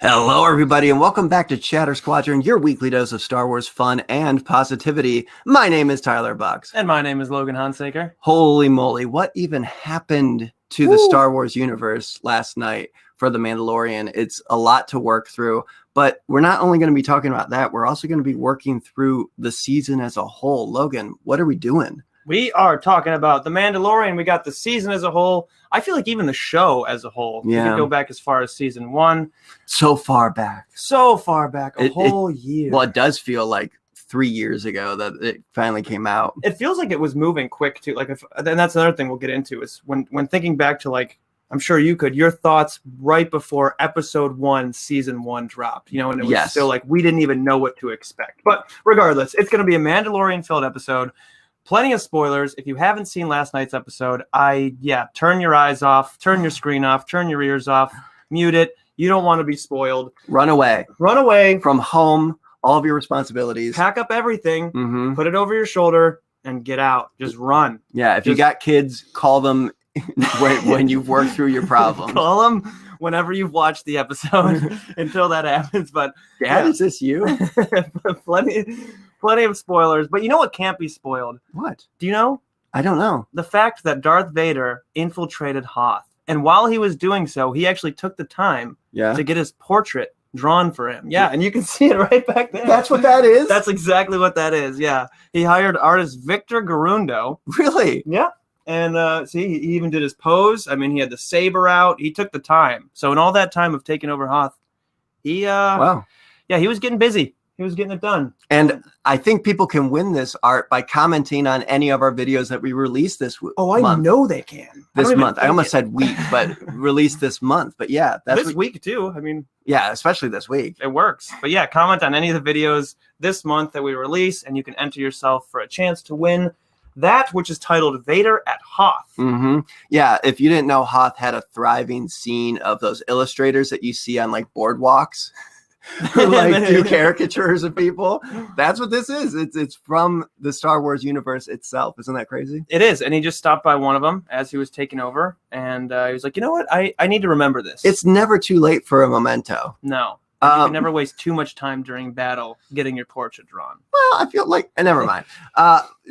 Hello, everybody, and welcome back to Chatter Squadron, your weekly dose of Star Wars fun and positivity. My name is Tyler Bucks. And my name is Logan Hansaker. Holy moly, what even happened to the Star Wars universe last night for The Mandalorian? It's a lot to work through, but we're not only going to be talking about that, we're also going to be working through the season as a whole. Logan, what are we doing? We are talking about The Mandalorian. We got the season as a whole. I feel like even the show as a whole. Yeah. We could go back as far as season 1. So far back. A whole year. Well, it does feel like 3 years ago that it finally came out. It feels like it was moving quick too. And that's another thing we'll get into is when thinking back to, like, I'm sure you could, your thoughts right before episode 1, season 1 dropped, and it was still like we didn't even know what to expect. But regardless, it's going to be a Mandalorian filled episode. Plenty of spoilers. If you haven't seen last night's episode, turn your eyes off, turn your screen off, turn your ears off, mute it. You don't want to be spoiled. Run away. Run away. From home, all of your responsibilities. Pack up everything, put it over your shoulder, and get out. Just run. Yeah, if you got kids, call them when you've worked through your problems. Call them whenever you've watched the episode until that happens. But Dad, is this you? Plenty of spoilers, but you know what can't be spoiled? What? Do you know? I don't know. The fact that Darth Vader infiltrated Hoth. And while he was doing so, he actually took the time to get his portrait drawn for him. Yeah, and you can see it right back there. That's what that is? That's exactly what that is, yeah. He hired artist Victor Garundo. Really? Yeah. And he even did his pose. I mean, he had the saber out. He took the time. So in all that time of taking over Hoth, he was getting busy. He was getting it done. And I think people can win this art by commenting on any of our videos that we release this month. Oh, I know they can. This month. I almost said week, but release this month. But yeah. This week too. I mean. Yeah, especially this week. It works. But yeah, comment on any of the videos this month that we release, and you can enter yourself for a chance to win that, which is titled Vader at Hoth. Yeah, if you didn't know, Hoth had a thriving scene of those illustrators that you see on like boardwalks. Who like do caricatures of people. That's what this is. It's from the Star Wars universe itself. Isn't that crazy? It is. And he just stopped by one of them as he was taking over, and he was like, you know what, I need to remember this. It's never too late for a memento. No, you can never waste too much time during battle getting your portrait drawn. Well, I feel like never mind.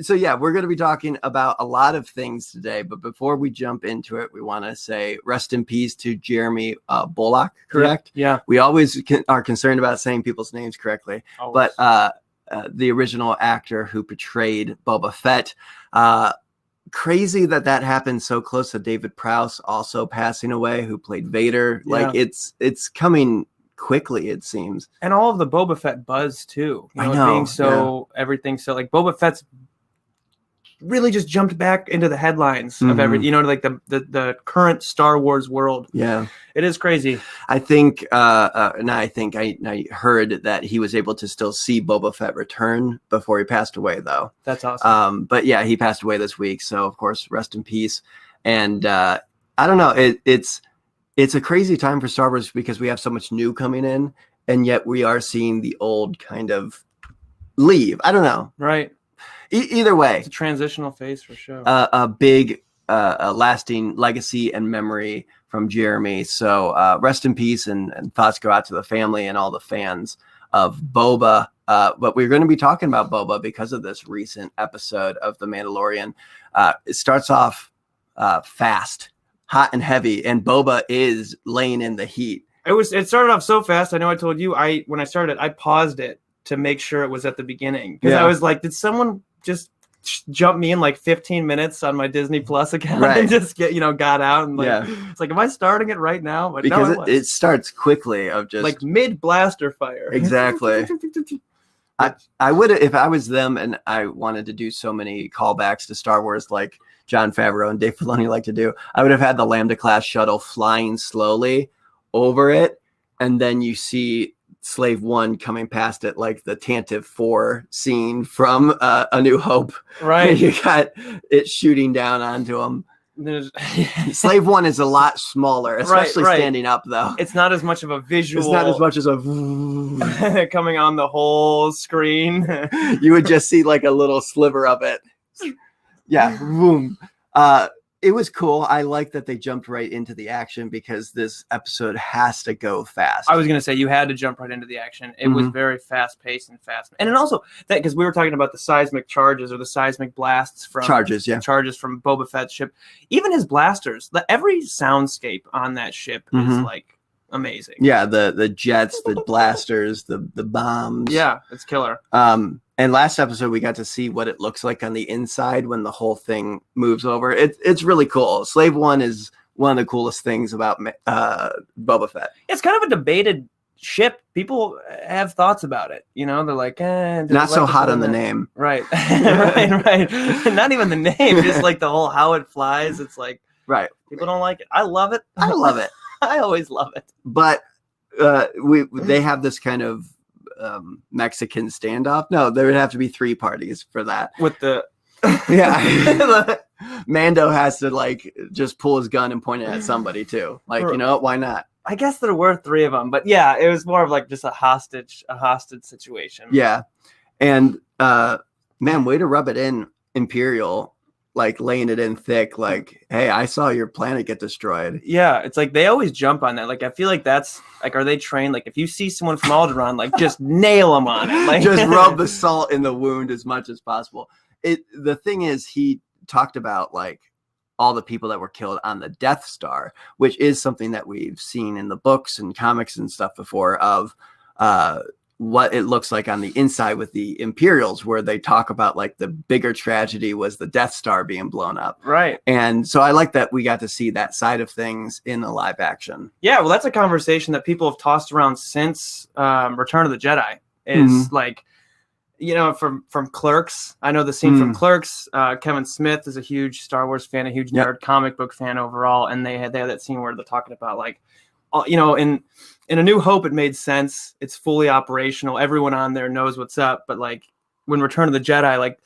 So yeah, we're going to be talking about a lot of things today, but before we jump into it, we want to say rest in peace to Jeremy Bullock, correct? Yeah. We always are concerned about saying people's names correctly, Always. But the original actor who portrayed Boba Fett, crazy that happened so close to David Prowse also passing away, who played Vader. Yeah. Like it's coming quickly, it seems. And all of the Boba Fett buzz too. I know, being so everything. So like Boba Fett's really just jumped back into the headlines of everything, like the current Star Wars world. Yeah. It is crazy. I think I heard that he was able to still see Boba Fett return before he passed away, though. That's awesome. But yeah, he passed away this week. So of course, rest in peace. And I don't know, it's a crazy time for Star Wars because we have so much new coming in, and yet we are seeing the old kind of leave. I don't know. Right. Either way, it's a transitional phase for sure. A big, lasting legacy and memory from Jeremy. So rest in peace, and thoughts go out to the family and all the fans of Boba. But we're going to be talking about Boba because of this recent episode of The Mandalorian. It starts off fast, hot and heavy, and Boba is laying in the heat. It started off so fast. I know I told you when I started, I paused it to make sure it was at the beginning, because I was like, did someone just jump me in like 15 minutes on my Disney Plus account and just got out and it's like, am I starting it right now? But because it starts quickly of just like mid blaster fire. Exactly. I would, if I was them and I wanted to do so many callbacks to Star Wars like Jon Favreau and Dave Filoni like to do, I would have had the Lambda class shuttle flying slowly over it, and then you see Slave One coming past it, like the Tantive 4 scene from A New Hope. Right. You got it shooting down onto him. Slave One is a lot smaller, especially standing up, though. It's not as much of a visual. It's not as much as a coming on the whole screen. You would just see like a little sliver of it. Yeah, boom. it was cool. I like that they jumped right into the action because this episode has to go fast. I was going to say you had to jump right into the action. It was very fast paced and fast. And then also that because we were talking about the seismic charges or the seismic blasts from charges from Boba Fett's ship. Even his blasters, every soundscape on that ship is like amazing. Yeah, the jets, the blasters, the bombs. Yeah, it's killer. And last episode we got to see what it looks like on the inside when the whole thing moves over. It's really cool. Slave One is one of the coolest things about Boba Fett. It's kind of a debated ship. People have thoughts about it. You know, they're like, not so hot on the name. Right. right. Not even the name, just like the whole how it flies. It's like, right. People don't like it. I love it. I love it. I always love it. But they have this kind of Mexican standoff. No, there would have to be 3 parties for that. With the Mando has to like just pull his gun and point it at somebody too. Like, you know what? Why not? I guess there were 3 of them, but yeah, it was more of like just a hostage situation. Yeah. And man, way to rub it in, Imperial. Like laying it in thick, like, hey, I saw your planet get destroyed. Yeah, it's like they always jump on that. Like, I feel like that's like, are they trained? Like, if you see someone from Alderaan, like, just nail them on it. Like, just rub the salt in the wound as much as possible. The thing is, he talked about like all the people that were killed on the Death Star, which is something that we've seen in the books and comics and stuff before of what it looks like on the inside with the Imperials, where they talk about like the bigger tragedy was the Death Star being blown up. Right. And so I like that we got to see that side of things in the live action. Yeah. Well, that's a conversation that people have tossed around since Return of the Jedi is like, you know, from Clerks. I know the scene from Clerks. Kevin Smith is a huge Star Wars fan, a huge nerd comic book fan overall. And they had that scene where they're talking about like, you know, in A New Hope, it made sense. It's fully operational. Everyone on there knows what's up. But like when Return of the Jedi, like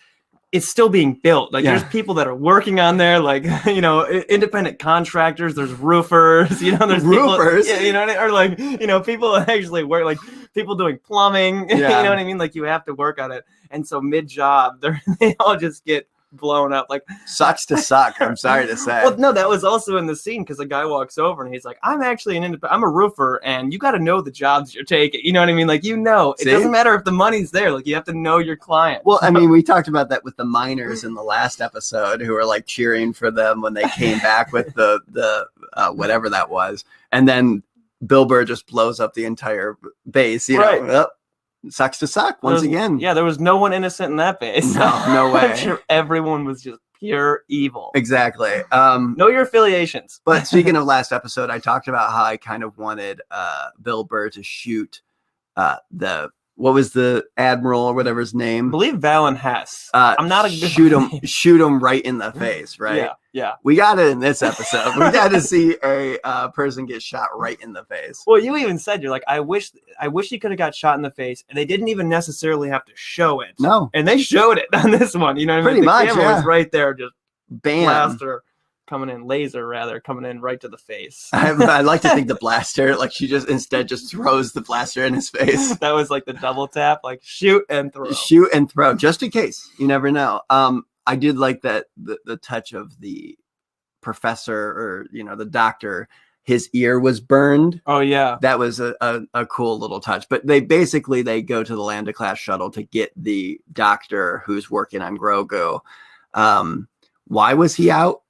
it's still being built. Like there's people that are working on there, like, you know, independent contractors. There's roofers, you know, there's roofers, people, you know, or like, you know, people actually work, like people doing plumbing. You know what I mean? Like you have to work on it. And so mid job, they all just get blown up. Like sucks to suck. I'm sorry to say. Well, no, that was also in the scene because the guy walks over and he's like, I'm actually I'm a roofer, and you got to know the jobs you're taking. You know what I mean? Like, you know, it doesn't matter if the money's there. Like, you have to know your client. Well, I mean, we talked about that with the miners in the last episode who were like cheering for them when they came back with the whatever that was, and then Bill Burr just blows up the entire base. You know, well, sucks to suck once again. Yeah, there was no one innocent in that base. No way. I'm sure everyone was just pure evil. Exactly. Know your affiliations. But speaking of last episode, I talked about how I kind of wanted Bill Burr to shoot what was the admiral or whatever his name? I believe Valen Hess. I'm not a good shoot him right in the face, right? Yeah. We got it in this episode. We got to see a person get shot right in the face. Well, you even said, you're like, I wish he could have got shot in the face, and they didn't even necessarily have to show it. No. And they showed it on this one. You know what I mean? Pretty much, the camera was right there, just bam. Laser coming in right to the face. I like to think the blaster, like she just throws the blaster in his face. That was like the double tap, like shoot and throw. Shoot and throw, just in case. You never know. I did like that the touch of the professor, or you know, the doctor. His ear was burned. Oh yeah, that was a cool little touch. But they go to the Lambda class shuttle to get the doctor who's working on Grogu. Why was he out?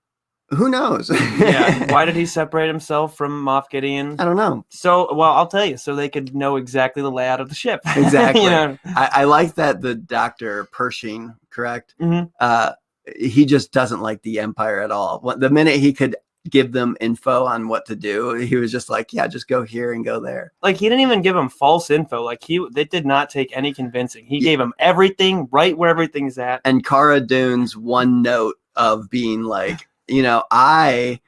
Who knows? Yeah. Why did he separate himself from Moff Gideon? I don't know. So, well, I'll tell you. So they could know exactly the layout of the ship. Exactly. You know? I like that the Dr. Pershing, correct? Mm-hmm. He just doesn't like the Empire at all. The minute he could give them info on what to do, he was just like, yeah, just go here and go there. Like, he didn't even give him false info. Like, they did not take any convincing. He gave him everything right where everything's at. And Cara Dune's one note of being like, you know, I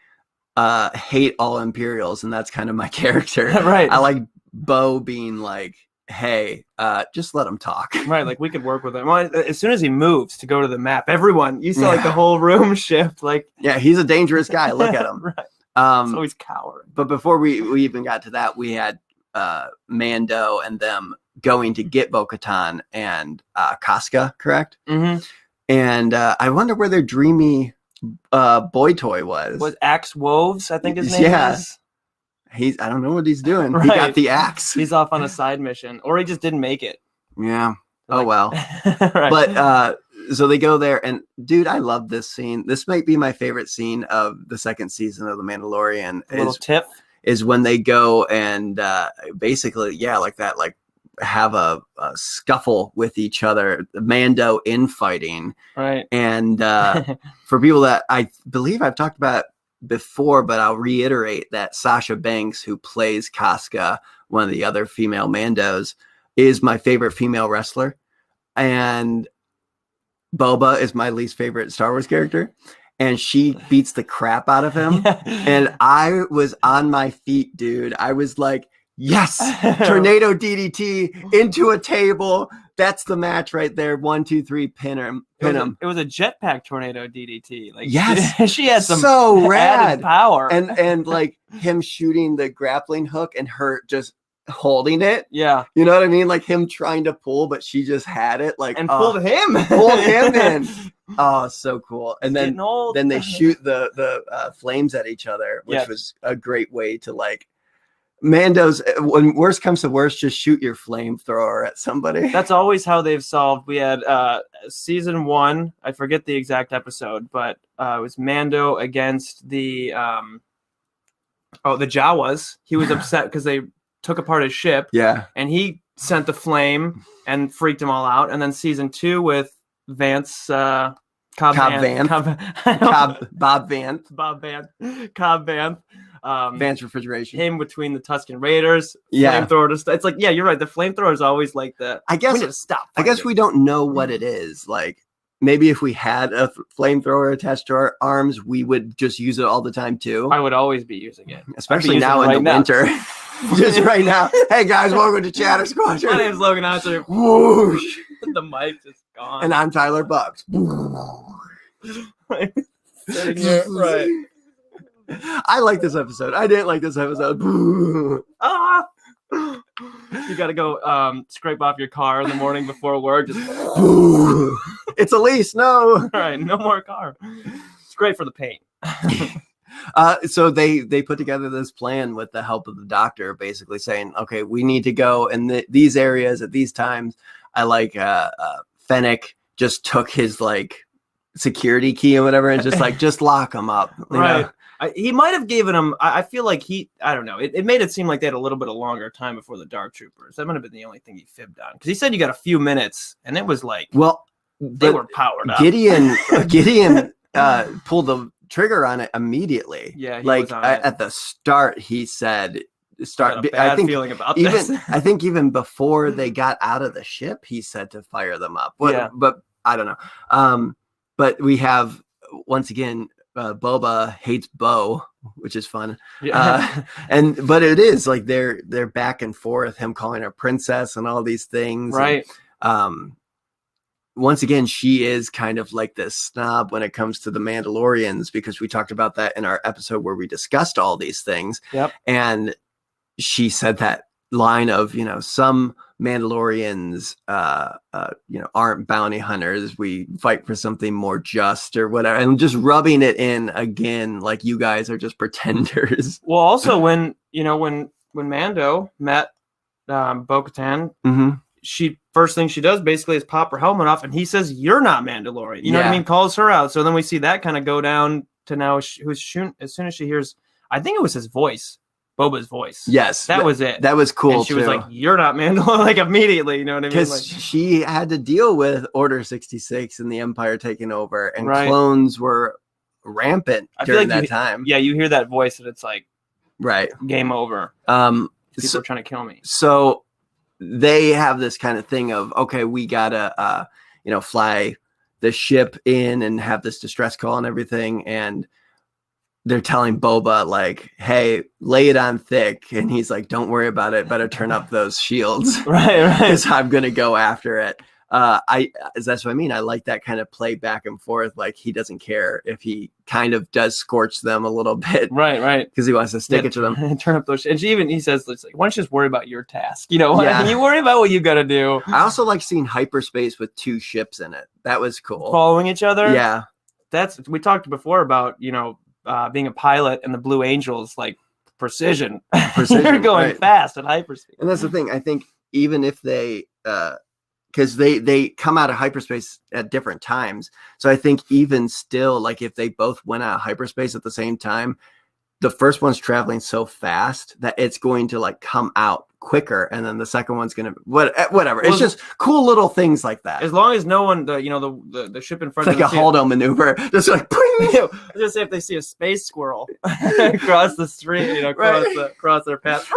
hate all Imperials, and that's kind of my character. Right. I like Bo being like, hey, just let him talk. Right, like we could work with him. Well, as soon as he moves to go to the map, everyone, you saw like the whole room shift. Like, yeah, he's a dangerous guy. Look at him. Right. So he's cowering. But before we even got to that, we had Mando and them going to get Bo-Katan and Casca, correct? Mm-hmm. And I wonder where their dreamy Boy Toy was. Was Axe Woves, I think his name is. I don't know what he's doing. Right. He got the axe. He's off on a side mission, or he just didn't make it. Yeah. Like, oh well. Right. But so they go there, and dude, I love this scene. This might be my favorite scene of the second season of The Mandalorian. Little tip is when they go and basically, like that, like have a scuffle with each other, Mando infighting. Right. And for people that I believe I've talked about before, but I'll reiterate that Sasha Banks, who plays Casca, one of the other female Mandos, is my favorite female wrestler. And Boba is my least favorite Star Wars character. And she beats the crap out of him. And I was on my feet, dude. I was like, yes, tornado DDT into a table. That's the match right there. 1, 2, 3, pin him. It was a jetpack tornado DDT. Like, yes, she had some so rad power. And like him shooting the grappling hook and her just holding it. Yeah, you know what I mean? Like him trying to pull, but she just had it. Like and pulled him in. Oh, so cool. And then they shoot the flames at each other, which was a great way to like. Mando's, when worst comes to worst, just shoot your flamethrower at somebody. That's always how they've solved. We had season 1, I forget the exact episode, but it was Mando against the Jawas. He was upset because they took apart his ship. Yeah. And he sent the flame and freaked them all out. And then season 2 with Vance Cobb Vanth. Vance Refrigeration. Him between the Tusken Raiders. Flamethrower. It's like, you're right. The flamethrower is always like the. I guess we need to stop. I guess we don't know what it is. Like maybe if we had a flamethrower attached to our arms, we would just use it all the time too. I would always be using it, especially now in the winter. Just right now. Hey guys, welcome to Chatter Squadron. My name's Logan Archer. Whoosh. The mic just gone. And I'm Tyler Bucks. Sitting here, right. I like this episode. I didn't like this episode. You gotta go scrape off your car in the morning before work. Just it's a lease. No. All right, no more car. It's great for the paint. So they put together this plan with the help of the doctor, basically saying, okay, we need to go in these areas at these times. I like Fennec just took his like security key or whatever and just lock him up. Right. He might have given him. I feel like I don't know. It made it seem like they had a little bit of longer time before the Dark Troopers. That might have been the only thing he fibbed on, because he said you got a few minutes, and it was like, well, they were powered up. Gideon pulled the trigger on it immediately. Yeah, he like was on at the start, he said, I think feeling about this. I think even before they got out of the ship, he said to fire them up. But I don't know. But we have once again. Boba hates Bo, which is fun. Yeah. But it is like they're back and forth, him calling her princess and all these things. Right. And, once again, she is kind of like this snob when it comes to the Mandalorians, because we talked about that in our episode where we discussed all these things. Yep. And she said that line of, some Mandalorians, aren't bounty hunters. We fight for something more just or whatever. And just rubbing it in again, like you guys are just pretenders. Well, also when Mando met Bo-Katan, first thing she does basically is pop her helmet off, and he says, "You're not Mandalorian." You know what I mean? Calls her out. So then we see that kind of go down to now. As soon as she hears, I think it was his voice. Boba's voice. Yes. That was it. That was cool. And she was like, "You're not Mandalorian," like immediately, you know what I mean? Because she had to deal with Order 66 and the Empire taking over, and clones were rampant during that time. Yeah, you hear that voice and it's like, right, game over. People are trying to kill me. So they have this kind of thing of, okay, we gotta fly the ship in and have this distress call and everything, and they're telling Boba, like, hey, lay it on thick. And he's like, don't worry about it. Better turn up those shields. Right. Because I'm going to go after it. That's what I mean. I like that kind of play back and forth. Like, he doesn't care if he kind of does scorch them a little bit. Right. Because he wants to stick it to them. And turn up those. And he says, like, why don't you just worry about your task? You worry about what you got to do. I also like seeing hyperspace with two ships in it. That was cool. Following each other? Yeah. we talked before about, being a pilot and the Blue Angels, like precision. They're going fast at hyperspeed. And that's the thing. I think even if they, because they come out of hyperspace at different times. So I think even still, like if they both went out of hyperspace at the same time, the first one's traveling so fast that it's going to like come out quicker, and then the second one's gonna whatever. It's just cool little things like that. As long as no one, the ship in front, it's like a Haldo maneuver, just like. I was gonna say if they see a space squirrel across the street, cross their path,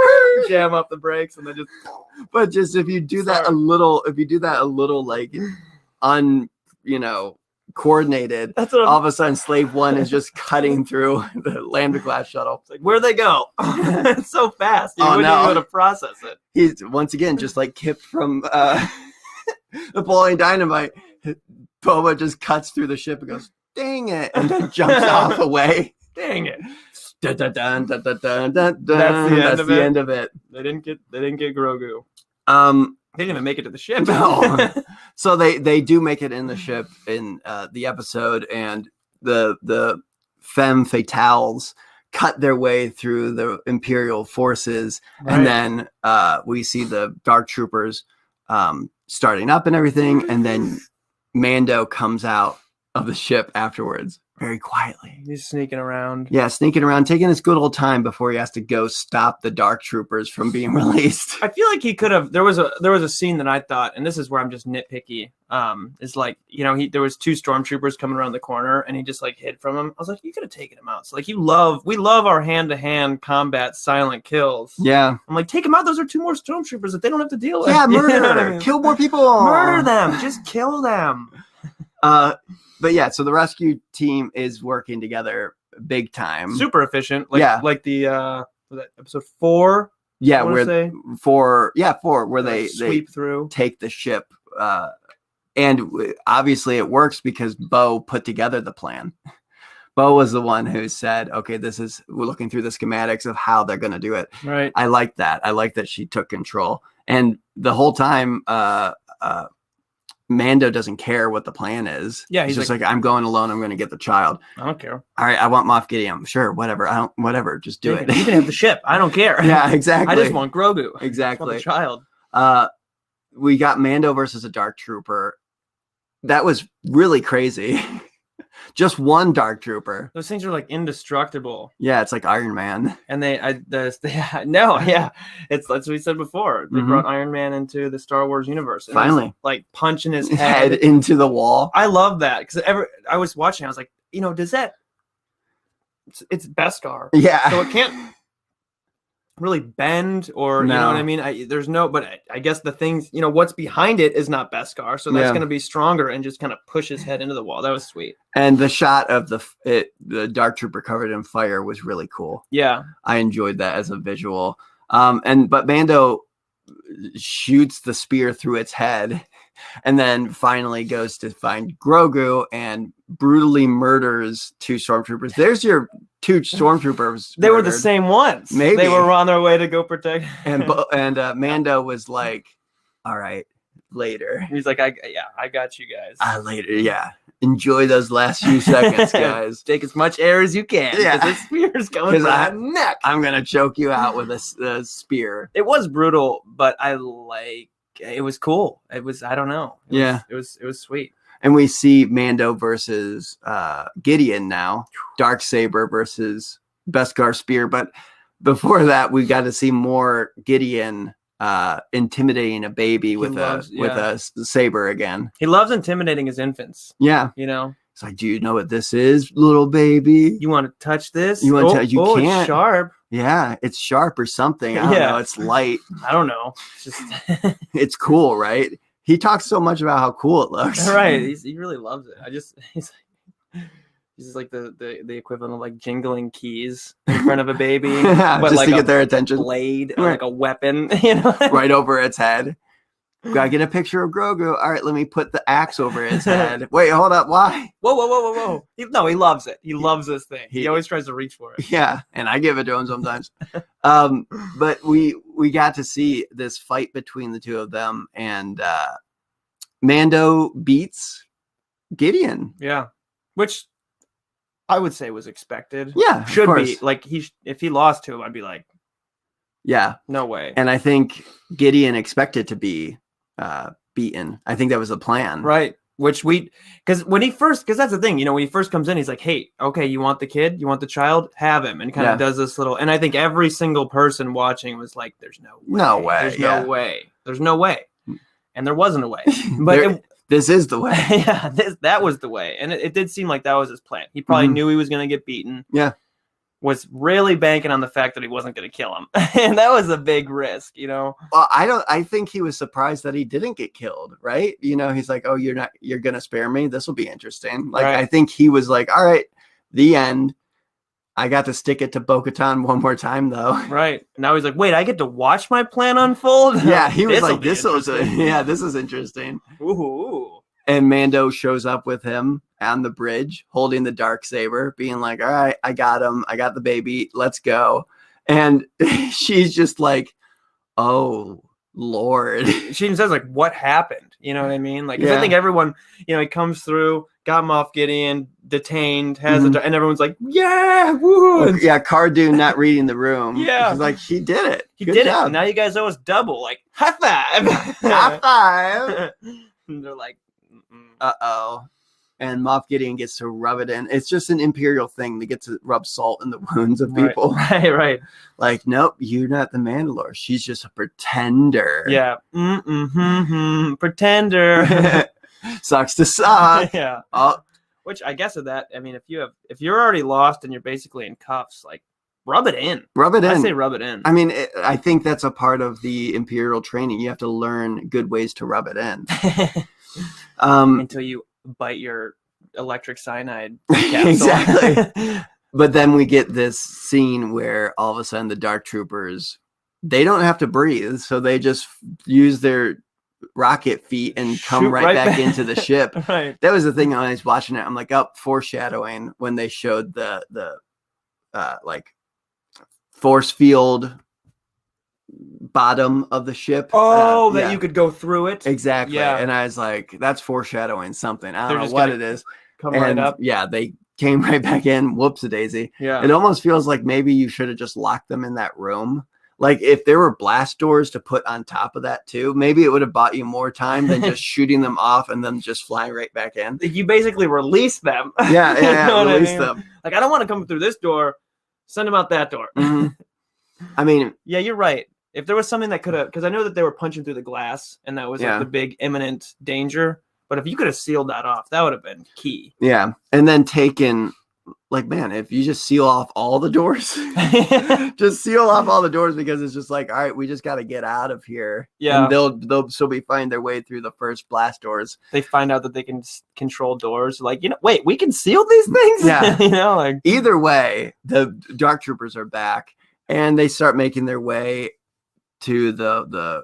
jam up the brakes, and then just. But just if you do that a little like coordinated, all of a sudden Slave One is just cutting through the Lambda class shuttle. It's like, where'd they go? It's so fast. You wouldn't even be able to process it. He's once again just like Kip from Napoleon Dynamite. Boba just cuts through the ship and goes, "Dang it!" and then jumps off away. Dang it! That's the end of it. They didn't get Grogu. They didn't even make it to the ship. No. So they do make it in the ship in the episode, and the femme fatales cut their way through the Imperial forces, and then we see the Dark Troopers starting up and everything, and then Mando comes out of the ship afterwards. Very quietly. He's sneaking around. Yeah, sneaking around, taking his good old time before he has to go stop the Dark Troopers from being released. I feel like he could have. There was a scene that I thought, and this is where I'm just nitpicky. Is like, there was 2 stormtroopers coming around the corner, and he just like hid from them. I was like, you could have taken him out. So like, we love our hand-to-hand combat silent kills. Yeah. I'm like, take him out. Those are 2 more stormtroopers that they don't have to deal with. Yeah, murder. Kill more people. Murder them. Just kill them. But yeah, so the rescue team is working together big time. Super efficient. Like the was that episode 4? Yeah, where 4, where they sweep through, take the ship. And obviously it works because Bo put together the plan. Bo was the one who said, okay, we're looking through the schematics of how they're going to do it. Right. I like that. I like that she took control. And the whole time, Mando doesn't care what the plan is. Yeah, he's just like, I'm going alone. I'm going to get the child. I don't care. All right, I want Moff Gideon. Sure, whatever. Just do it. You can have the ship. I don't care. Yeah, exactly. I just want Grogu. Exactly. I just want the child. We got Mando versus a Dark Trooper. That was really crazy. Just one Dark Trooper. Those things are like indestructible. Yeah, it's like Iron Man. And that's what we said before. They brought Iron Man into the Star Wars universe. And finally, like punching his head into the wall. I love that because I was watching. I was like, does that? It's Beskar. Yeah. So it can't really bend or you know what I mean. But I guess the things what's behind it is not Beskar, so that's going to be stronger and just kind of push his head into the wall. That was sweet. And the shot of the Dark Trooper covered in fire was really cool. Yeah, I enjoyed that as a visual. But Mando shoots the spear through its head, and then finally goes to find Grogu and brutally murders 2 stormtroopers. There's your 2 stormtroopers. They were the same ones. Maybe they were on their way to go protect. And Mando was like, "All right, later." He's like, "I got you guys." Later, yeah. Enjoy those last few seconds, guys. Take as much air as you can. Yeah, this spear's going for my neck. I'm gonna choke you out with a spear. It was brutal, but it was cool. It was, I don't know. It was sweet. And we see Mando versus Gideon now. Darksaber versus Beskar spear. But before that, we got to see more Gideon intimidating a baby with a saber again. He loves intimidating his infants. Yeah. It's like, do you know what this is, little baby? You want to touch this? You want to? You can't. It's sharp. Yeah, it's sharp or something. I don't know. It's light. I don't know. It's just it's cool, right? He talks so much about how cool it looks. Right. He really loves it. He's like the equivalent of like jingling keys in front of a baby, but just like to get their attention. Blade, or like a weapon, right over its head. Gotta get a picture of Grogu. All right, let me put the axe over his head. Wait, hold up. Why? Whoa. No, he loves it. He loves this thing. He always tries to reach for it. Yeah, and I give it to him sometimes. But we got to see this fight between the 2 of them, and Mando beats Gideon. Yeah, which I would say was expected. Yeah, should be like if he lost to him, I'd be like, yeah, no way. And I think Gideon expected to be beaten. I think that was the plan, right? Which because that's the thing, when he first comes in, he's like, hey, okay, you want the kid, you want the child, have him, and kind of does this little. And I think every single person watching was like, there's no way, there's no way, and there wasn't a way, but. This is the way. Yeah, that was the way. And it did seem like that was his plan. He probably knew he was going to get beaten. Yeah. Was really banking on the fact that he wasn't going to kill him. And that was a big risk, Well, I think he was surprised that he didn't get killed, right? He's like, oh, you're going to spare me? This will be interesting. Like, right. I think he was like, all right, the end. I got to stick it to Bo-Katan one more time, though. Right. Now he's like, wait, I get to watch my plan unfold? Yeah, he was like, this is interesting. Ooh. And Mando shows up with him on the bridge, holding the Darksaber, being like, all right, I got him. I got the baby. Let's go. And she's just like, oh, Lord. She even says, like, what happened? You know what I mean? Like, 'cause I think everyone, he comes through, got Moff Gideon, detained, and everyone's like, yeah, woo. Well, yeah, Cardoon not reading the room. Yeah. She's like, he did it. He did it. Now you guys owe us double. Like, high five. High five. And they're like, uh-oh. And Moff Gideon gets to rub it in. It's just an Imperial thing to get to rub salt in the wounds of people. Right. Like, nope, you're not the Mandalore. She's just a pretender. Yeah. Pretender. Sucks to suck. Yeah. Oh. Which I guess of that, I mean, if you're already lost and you're basically in cuffs, like, rub it in. Rub it in. I say rub it in. I mean, I think that's a part of the Imperial training. You have to learn good ways to rub it in. Until you bite your electric cyanide capsule. Exactly. But then we get this scene where all of a sudden the Dark Troopers, they don't have to breathe, so they just use their rocket feet and come right back into the ship. Right. That was the thing when I was watching it. I'm like, foreshadowing when they showed the like force field bottom of the ship. That you could go through it. Exactly. Yeah. And I was like, that's foreshadowing something. I don't know what it is. Come right up. Yeah, they came right back in. Whoops-a-daisy. Yeah. It almost feels like maybe you should have just locked them in that room. Like if there were blast doors to put on top of that too, maybe it would have bought you more time than just shooting them off and then just flying right back in. You basically release them. Yeah, release them. Like, I don't want to come through this door. Send them out that door. Mm-hmm. I mean, yeah, you're right. If there was something that could have, because I know that they were punching through the glass and that was like the big imminent danger. But if you could have sealed that off, that would have been key. Yeah. And then taken, like, man, if you just seal off all the doors, just seal off all the doors, because it's just like, all right, we just got to get out of here. Yeah. And they'll still be finding their way through the first blast doors. They find out that they can control doors. Like, wait, we can seal these things? Yeah. Like, either way, the Dark Troopers are back and they start making their way to the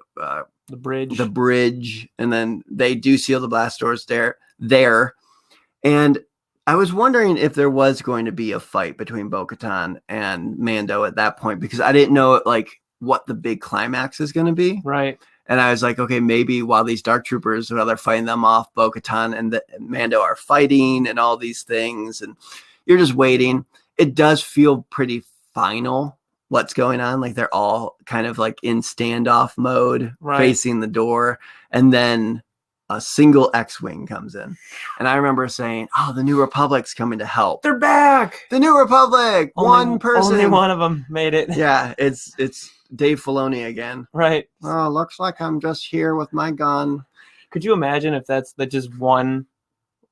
bridge, and then they do seal the blast doors there. And I was wondering if there was going to be a fight between Bo-Katan and Mando at that point, because I didn't know like what the big climax is going to be. Right. And I was like, okay, maybe while these Dark Troopers, while they're fighting them off, Bo-Katan and Mando are fighting and all these things, and you're just waiting. It does feel pretty final what's going on. Like they're all kind of like in standoff mode, facing the door. And then a single X-Wing comes in. And I remember saying, oh, the New Republic's coming to help. They're back. The New Republic. One person. Only one of them made it. Yeah, it's Dave Filoni again. Right. Oh, looks like I'm just here with my gun. Could you imagine if that's just one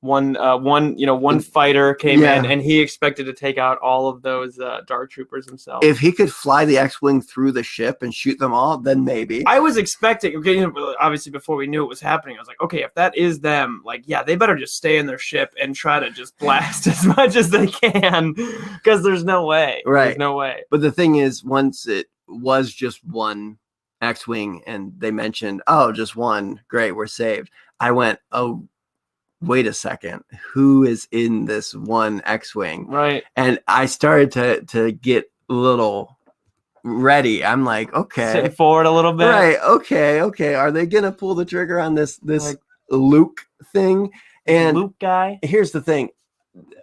fighter came in and he expected to take out all of those Dark Troopers himself? If he could fly the X-Wing through the ship and shoot them all, then maybe. I was expecting, obviously before we knew it was happening, I was like, okay, if that is them, like, yeah, they better just stay in their ship and try to just blast as much as they can, because there's no way. Right. There's no way. But the thing is, once it was just one X-Wing and they mentioned, oh, just one, great, we're saved. I went, oh, wait a second, who is in this one X-Wing? Right. And I started to get a little ready. I'm like, okay. Sitting forward a little bit. Right. Okay. Are they going to pull the trigger on this like, Luke thing? And Luke guy? Here's the thing.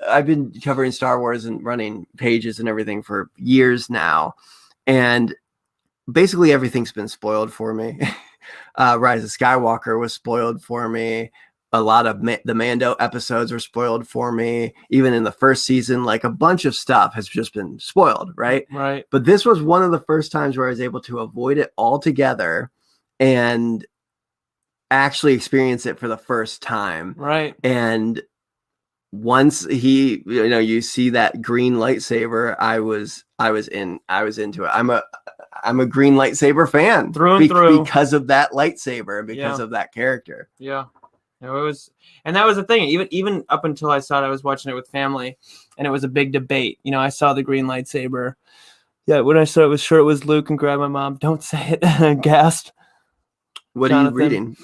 I've been covering Star Wars and running pages and everything for years now, and basically everything's been spoiled for me. Rise of Skywalker was spoiled for me. A lot of the Mando episodes were spoiled for me. Even in the first season, like a bunch of stuff has just been spoiled, right? Right. But this was one of the first times where I was able to avoid it altogether and actually experience it for the first time. Right. And once you see that green lightsaber, I was into it. I'm a green lightsaber fan through and through because of that lightsaber and because of that character. Yeah. It was, and that was the thing. Even up until I saw it, I was watching it with family, and it was a big debate. I saw the green lightsaber. Yeah, when I saw it was sure it was Luke, and grabbed my mom. Don't say it. Gasped. What Jonathan, are you reading?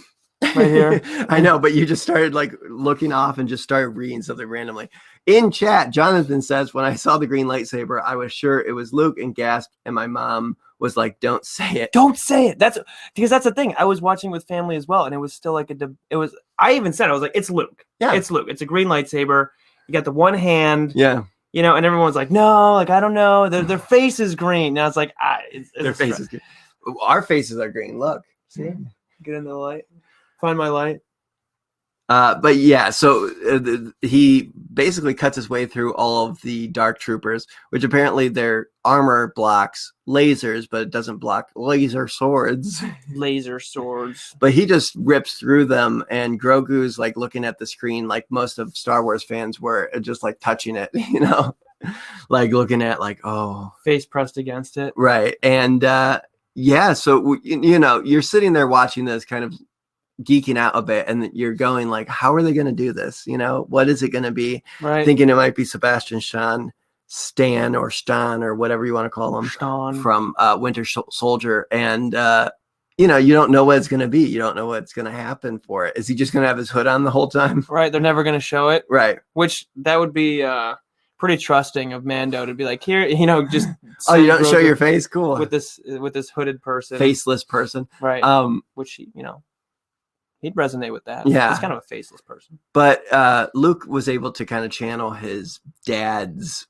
Right here. I know, but you just started like looking off and just started reading something randomly. In chat, Jonathan says, when I saw the green lightsaber, I was sure it was Luke and gasped, and my mom was like, don't say it. Don't say it. That's because that's the thing. I was watching with family as well, and it was still like I even said, I was like, it's Luke. Yeah. It's Luke. It's a green lightsaber. You got the one hand. Yeah. And everyone's like, no, like, I don't know. Their face is green. Now it's like, their face is green. Our faces are green. Look. See? Get in the light. Find my light. But yeah, so he basically cuts his way through all of the dark troopers, which apparently their armor blocks lasers, but it doesn't block laser swords. Laser swords. But he just rips through them, and Grogu's like looking at the screen like most of Star Wars fans were, just like touching it, like looking at like, oh. Face pressed against it. Right. And yeah, so, you're sitting there watching this kind of geeking out a bit, and you're going like, how are they going to do this? What is it going to be? Right. Thinking it might be Sebastian Stan or whatever you want to call him from Winter Soldier. And, you don't know what it's going to be. You don't know what's going to happen for it. Is he just going to have his hood on the whole time? Right. They're never going to show it. Right. Which that would be pretty trusting of Mando to be like, here, just oh, you don't show your face? Cool. With this hooded person. Faceless person. Right. Which he'd resonate with that. Yeah. He's kind of a faceless person. But Luke was able to kind of channel his dad's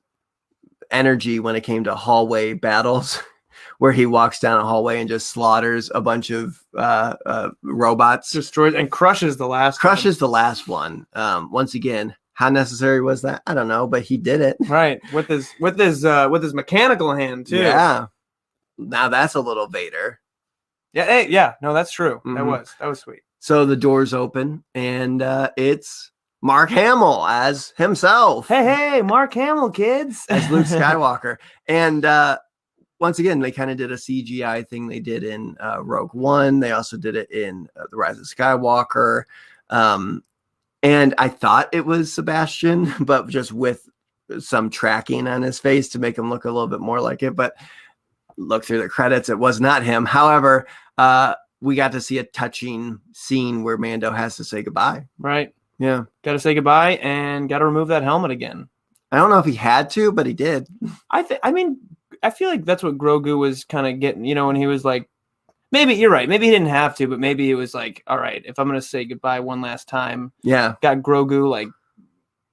energy when it came to hallway battles, where he walks down a hallway and just slaughters a bunch of robots. Destroys and crushes the last one. Once again, how necessary was that? I don't know, but he did it. Right. With his mechanical hand too. Yeah. Now that's a little Vader. Yeah. Hey, yeah. No, that's true. Mm-hmm. That was sweet. So the doors open, and it's Mark Hamill as himself. Hey, Mark Hamill, kids. As Luke Skywalker. And once again, they kind of did a CGI thing they did in Rogue One. They also did it in The Rise of Skywalker. And I thought it was Sebastian, but just with some tracking on his face to make him look a little bit more like it. But look through the credits, it was not him. However, we got to see a touching scene where Mando has to say goodbye. Right. Yeah. Got to say goodbye and got to remove that helmet again. I don't know if he had to, but he did. I feel like that's what Grogu was kind of getting, when he was like, maybe you're right. Maybe he didn't have to, but maybe it was like, all right, if I'm going to say goodbye one last time. Yeah. Got Grogu like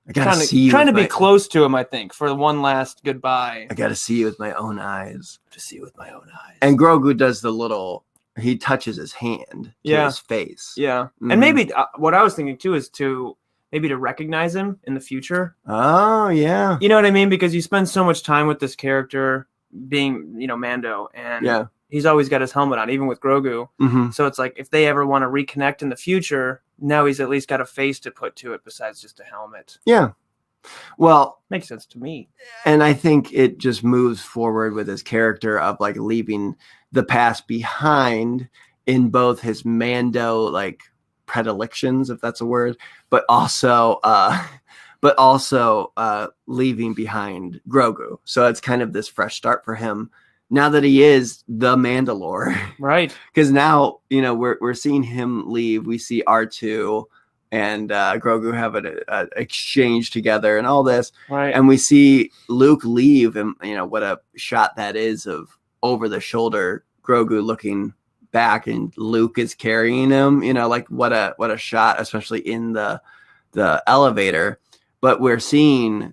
I gotta see you trying to be close to him, I think, for one last goodbye. I got to see you with my own eyes. To see with my own eyes. And Grogu does he touches his hand to his face. Yeah. Mm-hmm. And maybe what I was thinking too is to recognize him in the future. Oh, yeah. You know what I mean? Because you spend so much time with this character being, Mando, and he's always got his helmet on, even with Grogu. Mm-hmm. So it's like, if they ever want to reconnect in the future, now he's at least got a face to put to it besides just a helmet. Yeah. Well, makes sense to me. And I think it just moves forward with his character of like leaving the past behind in both his Mando like predilections, if that's a word, but also leaving behind Grogu. So it's kind of this fresh start for him now that he is the Mandalore. Right. Because now, we're seeing him leave. We see R2 and Grogu have an exchange together and all this. Right. And we see Luke leave, and what a shot that is of over the shoulder Grogu looking back, and Luke is carrying him. Like what a shot, especially in the elevator. but we're seeing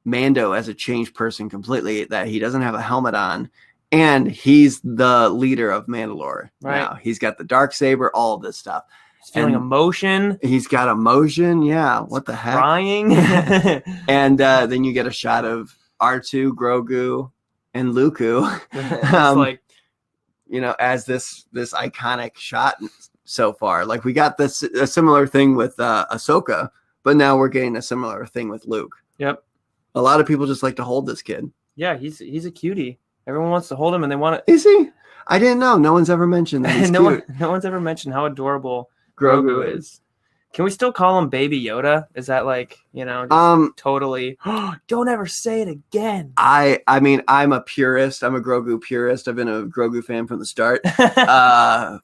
Mando as a changed person completely, that he doesn't have a helmet on, and he's the leader of Mandalore now. He's got the Darksaber, all of this stuff. He's feeling emotion. He's got emotion. Yeah. What the heck? Crying. And then you get a shot of R2, Grogu, and Luku. As this iconic shot so far. Like, we got a similar thing with Ahsoka, but now we're getting a similar thing with Luke. Yep. A lot of people just like to hold this kid. Yeah, he's a cutie. Everyone wants to hold him, and they want to. Is he? I didn't know. No one's ever mentioned that he's cute. No one's ever mentioned how adorable Grogu is. Can we still call him Baby Yoda? Is that totally? Don't ever say it again. I mean, I'm a purist. I'm a Grogu purist. I've been a Grogu fan from the start.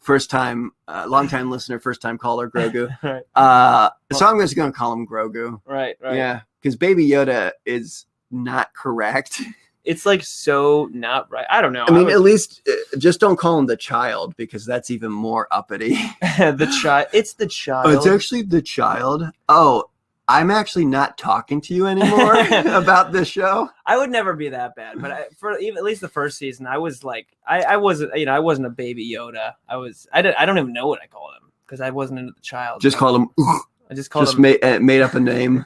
First time, long time listener, first time caller, Grogu. Right. So I'm just gonna call him Grogu. Right. Yeah, because Baby Yoda is not correct. It's so not right. I don't know. I mean, at least just don't call him the child, because that's even more uppity. The child. It's the child. Oh, it's actually the child. Oh, I'm actually not talking to you anymore about this show. I would never be that bad, but at least the first season, I was I wasn't a Baby Yoda. I don't even know what I called him, because I wasn't into the child. Just called him. I just called him. Made up a name.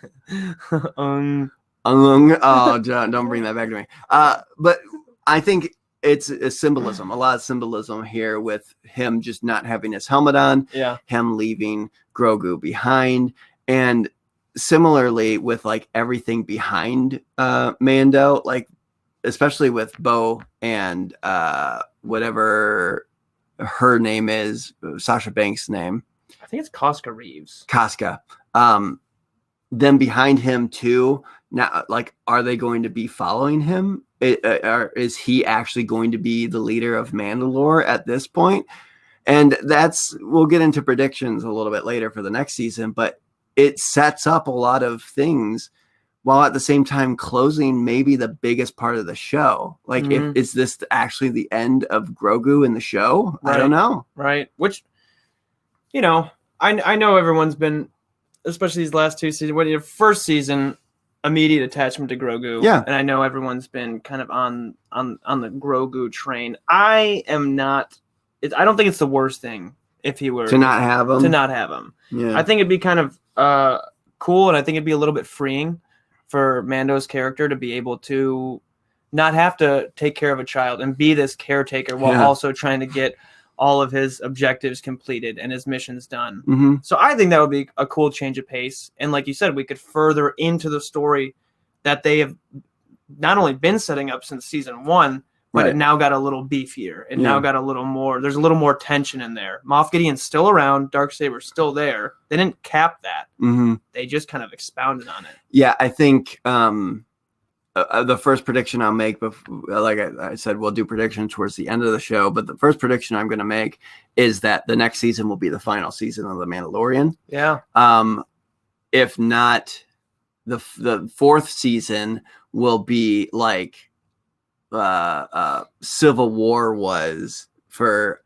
Oh, don't bring that back to me. But I think it's a symbolism, a lot of symbolism here with him just not having his helmet on, him leaving Grogu behind, and similarly with everything behind Mando, especially with Bo and whatever her name is, Sasha Banks' name. I think it's Casca Reeves. Casca. Then behind him too. Now, are they going to be following him? Is he actually going to be the leader of Mandalore at this point? And we'll get into predictions a little bit later for the next season, but it sets up a lot of things while at the same time closing maybe the biggest part of the show. Is this actually the end of Grogu in the show? Right. I don't know. Right. Which, I know everyone's been, especially these last two seasons, first season, immediate attachment to Grogu. Yeah. And I know everyone's been kind of on the Grogu train. I am not. I don't think it's the worst thing if he were to not have him. Yeah. I think it'd be kind of cool, and I think it'd be a little bit freeing for Mando's character to be able to not have to take care of a child and be this caretaker while also trying to get all of his objectives completed and his missions done. Mm-hmm. So I think that would be a cool change of pace. And like you said, we could further into the story that they have not only been setting up since season 1, but it now got a little beefier. It now got a little more, there's a little more tension in there. Moff Gideon's still around. Darksaber's still there. They didn't cap that. Mm-hmm. They just kind of expounded on it. Yeah, I think the first prediction I'll make, like I said, we'll do predictions towards the end of the show, but the first prediction I'm going to make is that the next season will be the final season of The Mandalorian. Yeah. If not, the fourth season will be like Civil War was for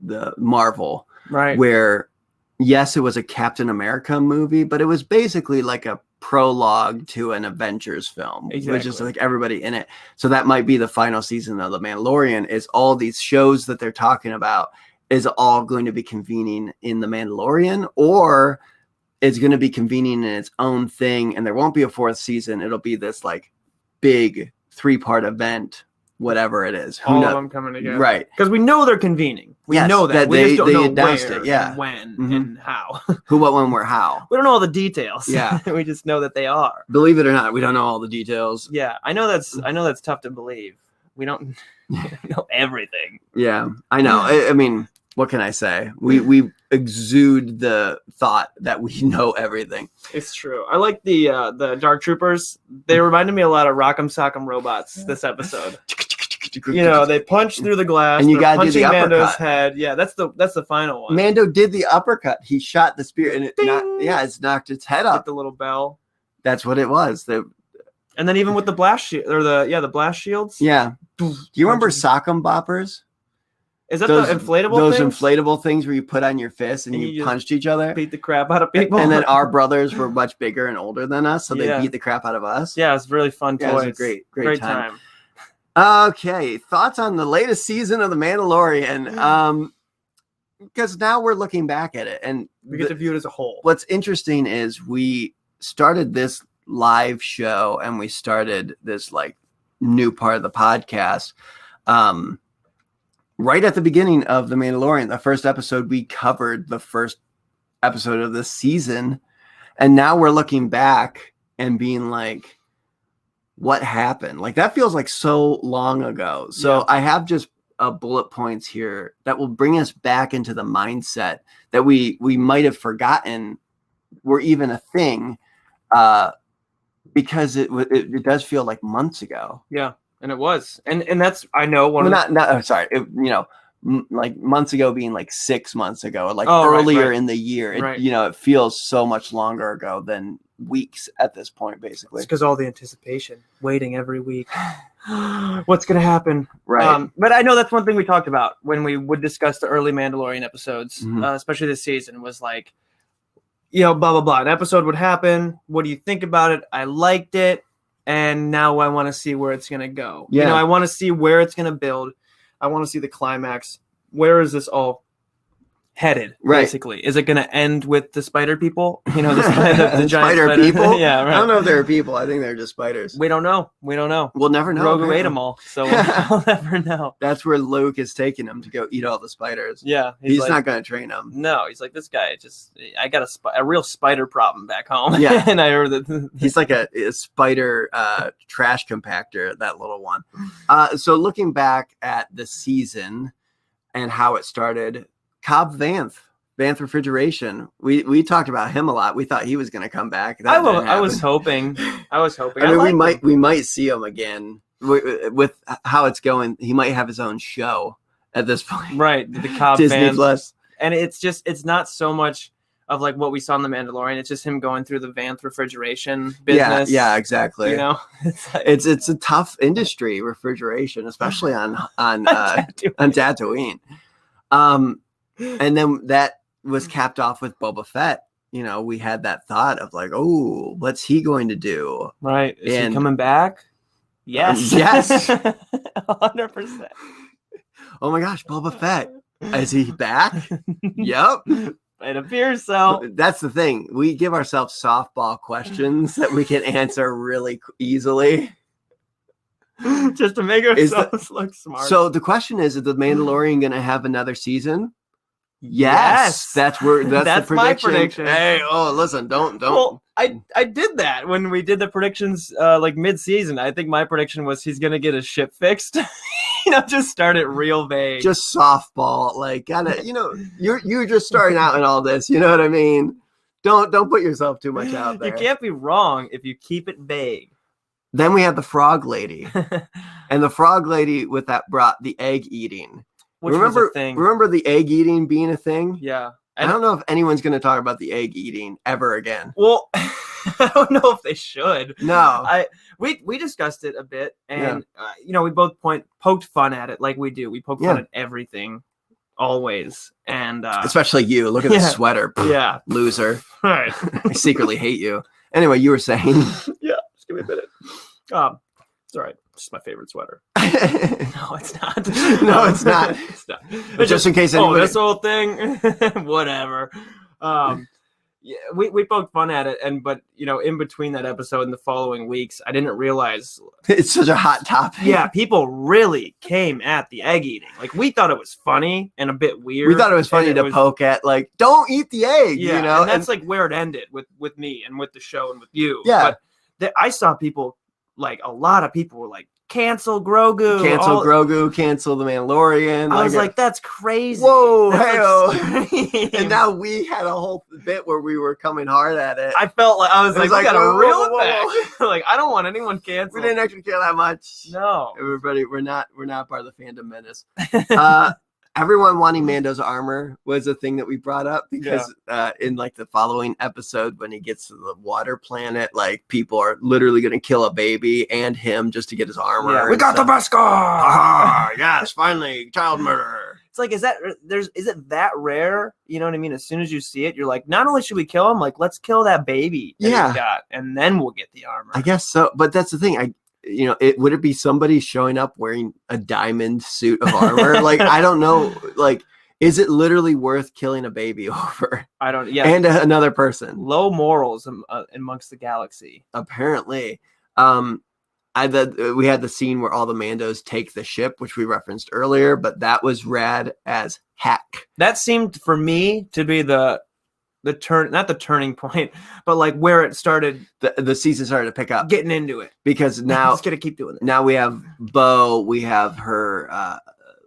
the Marvel, right? Where, yes, it was a Captain America movie, but it was basically like a prologue to an Avengers film, which is everybody in it. So that might be the final season of The Mandalorian, is all these shows that they're talking about is all going to be convening in The Mandalorian, or it's going to be convening in its own thing, and there won't be a fourth season. It'll be this big 3-part event, whatever it is. All of them coming together. Right. Because we know they're convening. We know that. We just don't know announced where, and when, and how. Who, what, when, where, how. We don't know all the details. Yeah. We just know that they are. Believe it or not, we don't know all the details. Yeah. I know that's tough to believe. We don't know everything. Yeah. I know. I mean, what can I say? We exude the thought that we know everything. It's true. I like the Dark Troopers. They reminded me a lot of Rock'em Sock'em Robots this episode. They punch through the glass, and you got to do the uppercut. Mando's head. Yeah, that's the final one. Mando did the uppercut. He shot the spear, and it's knocked its head up. With the little bell. That's what it was. And then even with the blast shield, or the blast shields. Yeah. Do you remember Sock'em Boppers? Is that the inflatable those things? inflatable things where you put on your fist and you punched each other? Beat the crap out of people. And then our brothers were much bigger and older than us, so they beat the crap out of us. Yeah, it's really fun toys. It was a great time. Okay, thoughts on the latest season of The Mandalorian? Because now we're looking back at it, and we get to view it as a whole. What's interesting is we started this live show, and we started this like new part of the podcast. Right at the beginning of The Mandalorian, the first episode, we covered the first episode of this season. And now we're looking back and being like, what happened? Like, that feels like so long ago. So I have just bullet points here that will bring us back into the mindset that we might have forgotten were even a thing, because it does feel like months ago. Yeah. And it was, and that's, I know like months ago being like 6 months ago, like earlier in the year. It feels so much longer ago than weeks at this point, basically. It's because all the anticipation, waiting every week. What's going to happen? Right. But I know that's one thing we talked about when we would discuss the early Mandalorian episodes, especially this season, was like, blah, blah, blah. An episode would happen. What do you think about it? I liked it. And now I want to see where it's going to go. Yeah. I want to see where it's going to build. I want to see the climax. Where is this all headed, basically? Is it going to end with the spider people? The giant spider people? Yeah, right. I don't know if they're people. I think they're just spiders. We don't know. We'll never know. Grogu ate them all, so we'll never know. That's where Luke is taking him to go eat all the spiders. Yeah. He's like, not going to train them. No, he's like, this guy I got a real spider problem back home. Yeah. And I heard that. He's like a spider trash compactor, that little one. So looking back at the season and how it started, Cobb Vanth Refrigeration. We talked about him a lot. We thought he was going to come back. I was hoping. I mean, we might see him again with how it's going. He might have his own show at this point. Right, the Cobb Disney Plus. And it's not so much of like what we saw in The Mandalorian. It's just him going through the Vanth refrigeration business. Yeah, exactly. It's a tough industry, refrigeration, especially on Tatooine. And then that was capped off with Boba Fett. We had that thought of like, oh, what's he going to do? Right. Is he coming back? Yes. Yes. 100%. Oh my gosh, Boba Fett. Is he back? Yep. It appears so. That's the thing. We give ourselves softball questions that we can answer really easily. Just to make ourselves look smart. So the question is The Mandalorian going to have another season? Yes. That's the prediction. My prediction. Hey, listen, don't. Well, I did that when we did the predictions like mid-season. I think my prediction was he's going to get his ship fixed. Just start it real vague. Just softball, like you're just starting out in all this. You know what I mean? Don't put yourself too much out there. You can't be wrong if you keep it vague. Then we had the frog lady, and the frog lady with that brought the egg eating. Which was a thing. Remember the egg eating being a thing? Yeah. I don't know if anyone's going to talk about the egg eating ever again. Well, I don't know if they should. No. We discussed it a bit, and we both poked fun at it like we do. We poke fun at everything, always, and especially you. Look at the sweater. Yeah, loser. Right. I secretly hate you. Anyway, you were saying. Yeah, just give me a minute. It's all right. It's my favorite sweater. No, it's not. No, it's not. It's not. Just in case anybody... this whole thing. Whatever. Yeah, we poked fun at it, but in between that episode and the following weeks, I didn't realize it's such a hot topic. Yeah, people really came at the egg eating. Like, we thought it was funny and a bit weird. We thought it was funny to poke at, like, don't eat the egg. Yeah, and that's like where it ended with me and with the show and with you. Yeah, but I saw people, like, a lot of people were like, cancel Grogu. Cancel The Mandalorian. I was like, that's crazy. Whoa, hey. And now we had a whole bit where we were coming hard at it. I felt like, we got to reel it back. Whoa. Like, I don't want anyone canceled. We didn't actually care that much. No. Everybody, we're not part of the fandom menace. Everyone wanting Mando's armor was a thing that we brought up because in like the following episode, when he gets to the water planet, like, people are literally going to kill a baby and him just to get his armor. Yeah, we got the best guy. Yes, finally, child murderer. it's like, is it that rare? You know what I mean? As soon as you see it, you're like, not only should we kill him, like, let's kill that baby that he's got, and then we'll get the armor. I guess so. But that's the thing. Would it be somebody showing up wearing a diamond suit of armor? Like, I don't know. Like, is it literally worth killing a baby over? I don't. Yeah, and another person. Low morals amongst the galaxy. Apparently, we had the scene where all the Mandos take the ship, which we referenced earlier, but that was rad as heck. That seemed for me to be the turn, not the turning point, but like where it started. The season started to pick up, getting into it, because now just gonna keep doing it. Now we have Bo, we have her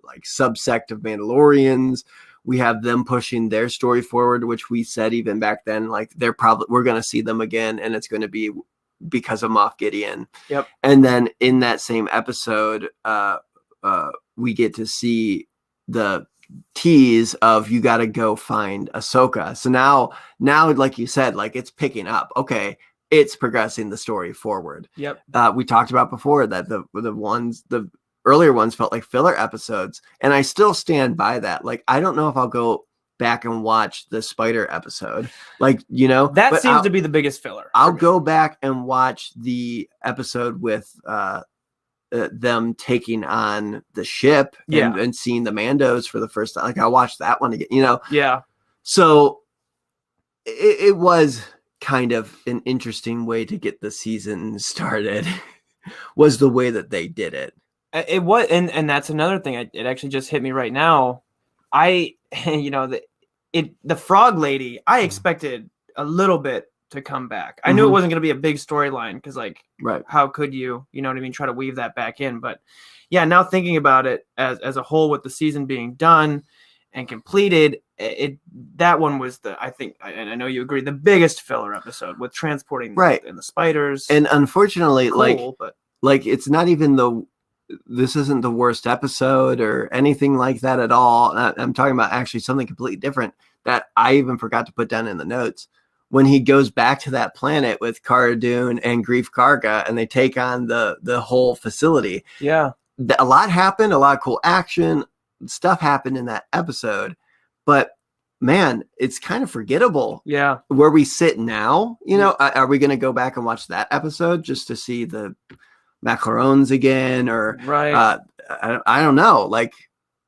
like subsect of Mandalorians. We have them pushing their story forward, which we said even back then, like we're going to see them again, and it's going to be because of Moff Gideon. Yep. And then in that same episode, we get to see the tease of you got to go find Ahsoka. So now, like you said, like it's picking up. Okay, it's progressing the story forward. Yep. We talked about before that the earlier ones felt like filler episodes, and I still stand by that. Like, I don't know if I'll go back and watch the spider episode, like, that seems to be the biggest filler. I'll go back and watch the episode with them taking on the ship and seeing the Mandos for the first time. Like, I'll watch that one again, Yeah. So it was kind of an interesting way to get the season started was the way that they did it. It was, and that's another thing. It actually just hit me right now. The frog lady, I expected a little bit to come back. I knew it wasn't going to be a big storyline because, like, how could you know what I mean, try to weave that back in? But yeah, now thinking about it as a whole, with the season being done and completed, that one was I think, and I know you agree, the biggest filler episode with transporting and the spiders. And unfortunately, cool, like it's not even this isn't the worst episode or anything like that at all. I'm talking about actually something completely different that I even forgot to put down in the notes. When he goes back to that planet with Cara Dune and Greef Karga, and they take on the whole facility. Yeah. A lot happened, a lot of cool action stuff happened in that episode, but man, it's kind of forgettable. Yeah. Where we sit now, are we going to go back and watch that episode just to see the macarons again, or I don't know. Like,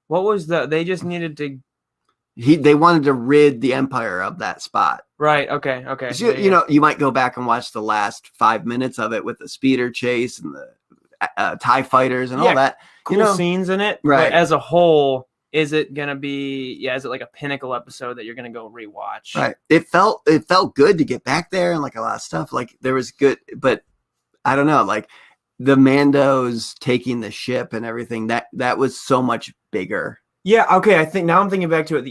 what was they just needed to. They wanted to rid the Empire of that spot. Right. Okay. So, you might go back and watch the last 5 minutes of it with the speeder chase and the TIE fighters and all that. Cool scenes in it. Right. But as a whole, is it going to be, is it like a pinnacle episode that you're going to go rewatch? Right. It felt good to get back there, and like a lot of stuff. Like, there was good, but I don't know, like, the Mandos taking the ship and everything, that was so much bigger. Yeah. Okay. I think now I'm thinking back to it.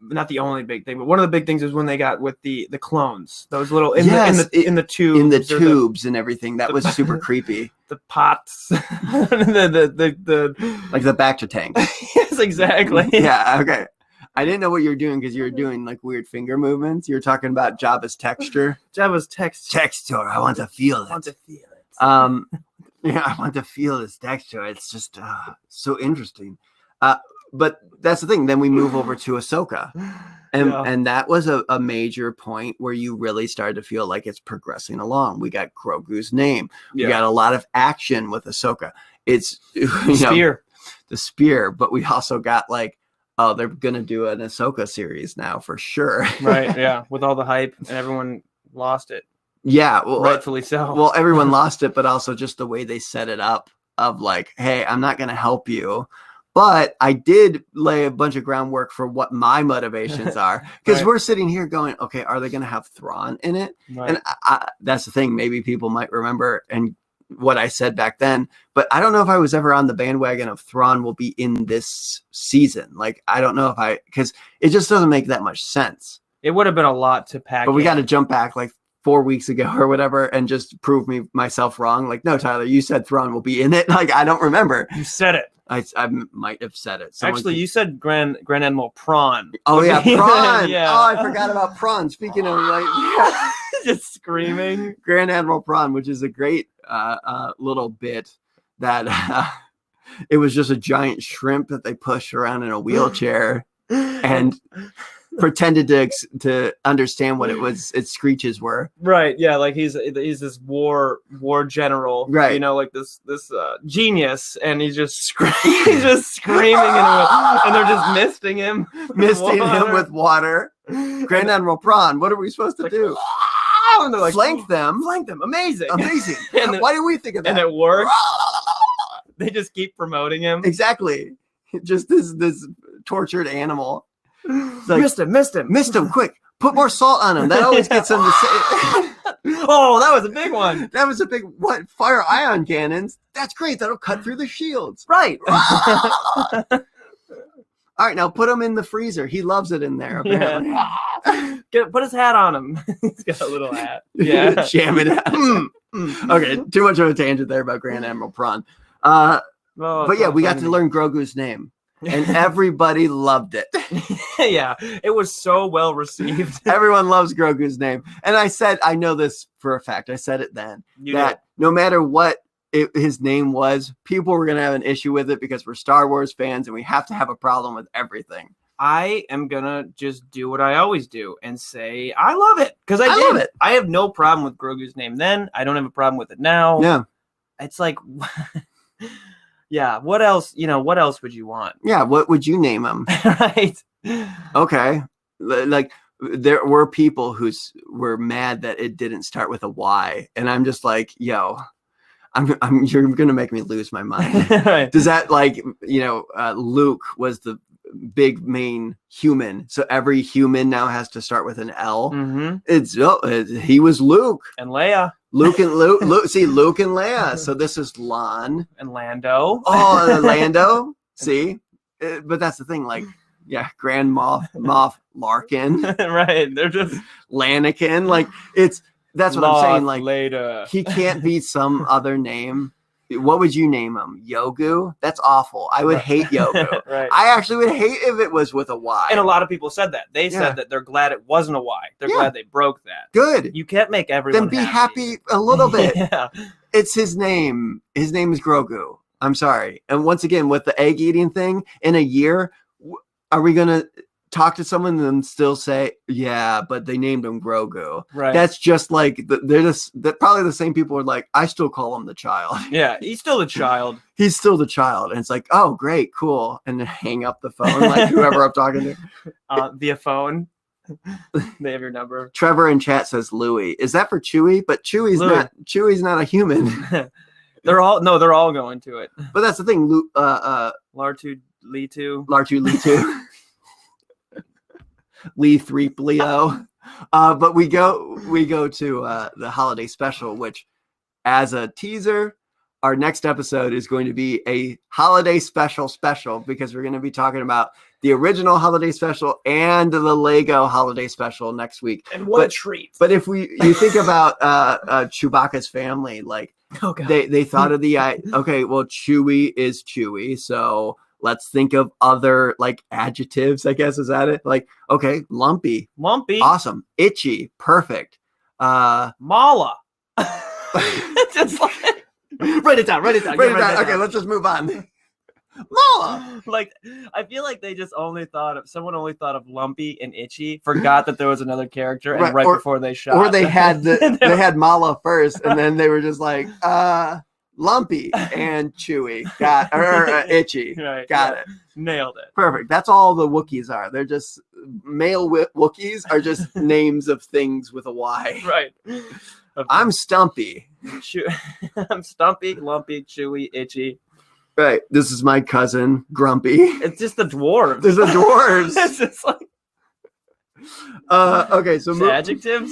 Not the only big thing, but one of the big things is when they got with the clones, those little in the tubes and everything. That was super creepy. The pots, the like the Bacta tank. Yes, exactly. Yeah. Okay. I didn't know what you were doing because you were doing like weird finger movements. You were talking about Jabba's texture. Texture. I want to feel it. I want to feel this texture. It's just so interesting. But that's the thing. Then we move over to Ahsoka. And that was a major point where you really started to feel like it's progressing along. We got Grogu's name. We got a lot of action with Ahsoka. It's the spear, but we also got like, oh, they're going to do an Ahsoka series now for sure. Right. Yeah. With all the hype, and everyone lost it. Yeah. Well, rightfully so. Well, everyone lost it, but also just the way they set it up of like, hey, I'm not going to help you, but I did lay a bunch of groundwork for what my motivations are. Because we're sitting here going, okay, are they going to have Thrawn in it? Right. And that's the thing. Maybe people might remember and what I said back then, but I don't know if I was ever on the bandwagon of Thrawn will be in this season. Like, I don't know because it just doesn't make that much sense. It would have been a lot to pack. But we got to jump back like 4 weeks ago or whatever and just prove myself wrong. Like, no, Tyler, you said Thrawn will be in it. Like, I don't remember. You said it. I might have said it. Actually, you said Grand Admiral Prawn. Oh yeah, Prawn. Yeah. Oh, I forgot about Prawn. Speaking of like, just screaming, Grand Admiral Prawn, which is a great little bit that it was just a giant shrimp that they pushed around in a wheelchair and pretended to understand what its screeches were. Right. Yeah. Like he's this war general. Right. You know, like this genius, and he's just screaming, and they're just misting him with water. Grand Admiral Prawn, what are we supposed to do? And they're like, flank them. Amazing. Why did we think of that? And it works. They just keep promoting him. Exactly. Just this tortured animal. Like, missed him, quick. Put more salt on him. That always gets him to say. Oh, that was a big one. That was a big what? Fire ion cannons. That's great. That'll cut through the shields. Right. All right, now put him in the freezer. He loves it in there, apparently. Yeah. Put his hat on him. He's got a little hat. Yeah. Jam it out. Okay, too much of a tangent there about Grand Admiral Prawn. But yeah, we got to learn Grogu's name. And everybody loved it. Yeah, it was so well received. Everyone loves Grogu's name. And I said, I know this for a fact. I said it then. No matter what his name was, people were going to have an issue with it because we're Star Wars fans and we have to have a problem with everything. I am going to just do what I always do and say, I love it. Because I love it. I have no problem with Grogu's name then. I don't have a problem with it now. Yeah. It's like... Yeah, what else would you want? Yeah, what would you name him? Right. Okay. Like there were people who were mad that it didn't start with a Y, and I'm just like, yo, you're going to make me lose my mind. Right. Does that Luke was the big main human, so every human now has to start with an L. Mm-hmm. He was Luke and Leia. Luke and Leia. So this is Lon and Lando. Oh, Lando. See, but that's the thing. Like, yeah, Grand Moff Larkin. Right. They're just Lanakin. Like that's what I'm saying. Like later, he can't be some other name. What would you name him? Yogu? That's awful. I would hate Yogu. Right. I actually would hate if it was with a Y. And a lot of people said that. They said that they're glad it wasn't a Y. They're glad they broke that. Good. You can't make everyone then be happy a little bit. Yeah. It's his name. His name is Grogu. I'm sorry. And once again, with the egg eating thing, in a year, are we going to talk to someone and then still say, yeah, but they named him Grogu? Right. That's just like they're probably the same people are like, I still call him the child. Yeah, he's still the child. He's still the child. And it's like, oh, great, cool. And then hang up the phone, like whoever I'm talking to. Via phone. They have your number. Trevor in chat says Louis. Is that for Chewie? But Chewie's not a human. They're all going to it. But that's the thing. Lartu Litu. Lee 3PO. But we go to the holiday special, which as a teaser, our next episode is going to be a holiday special because we're going to be talking about the original holiday special and the Lego holiday special next week. And what a treat. But if you think about Chewbacca's family, like they thought of okay, well, Chewie is Chewie, so let's think of other like adjectives, I guess. Is that it? Like, okay, lumpy. Awesome. Itchy. Perfect. Mala. Just like, write it down. Okay, let's just move on. Mala. Like, I feel like someone only thought of lumpy and itchy, forgot that there was another character, and before they shot. Or they had they had Mala first, and then they were just like, lumpy and chewy, itchy. Right, got it. Nailed it. Perfect. That's all the Wookiees are. They're just male Wookiees are just names of things with a Y. Right. I'm Stumpy. I'm Stumpy, lumpy, chewy, itchy. Right. This is my cousin, Grumpy. It's just the dwarves. There's the dwarves. It's just like okay, so adjectives.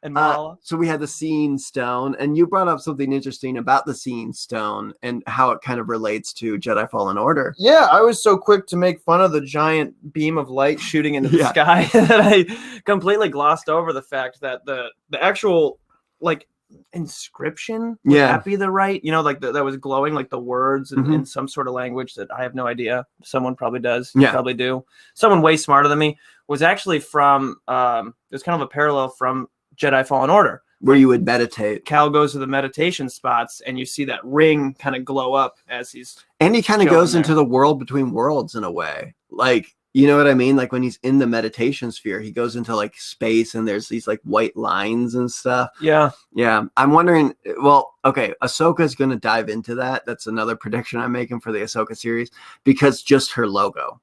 And so we had the Seeing Stone, and you brought up something interesting about the Seeing Stone and how it kind of relates to Jedi Fallen Order. Yeah, I was so quick to make fun of the giant beam of light shooting into the sky that I completely glossed over the fact that the actual like inscription would that be the right, like that was glowing, like the words in some sort of language that I have no idea. Someone probably does. You probably do. Someone way smarter than me was actually from it was kind of a parallel from Jedi Fallen Order, where you would meditate. Cal goes to the meditation spots, and you see that ring kind of glow up as he's. And he kind of goes into the world between worlds in a way. Like, you know what I mean? Like when he's in the meditation sphere, he goes into like space and there's these like white lines and stuff. Yeah. Yeah. I'm wondering, well, okay, Ahsoka is going to dive into that. That's another prediction I'm making for the Ahsoka series, because just her logo,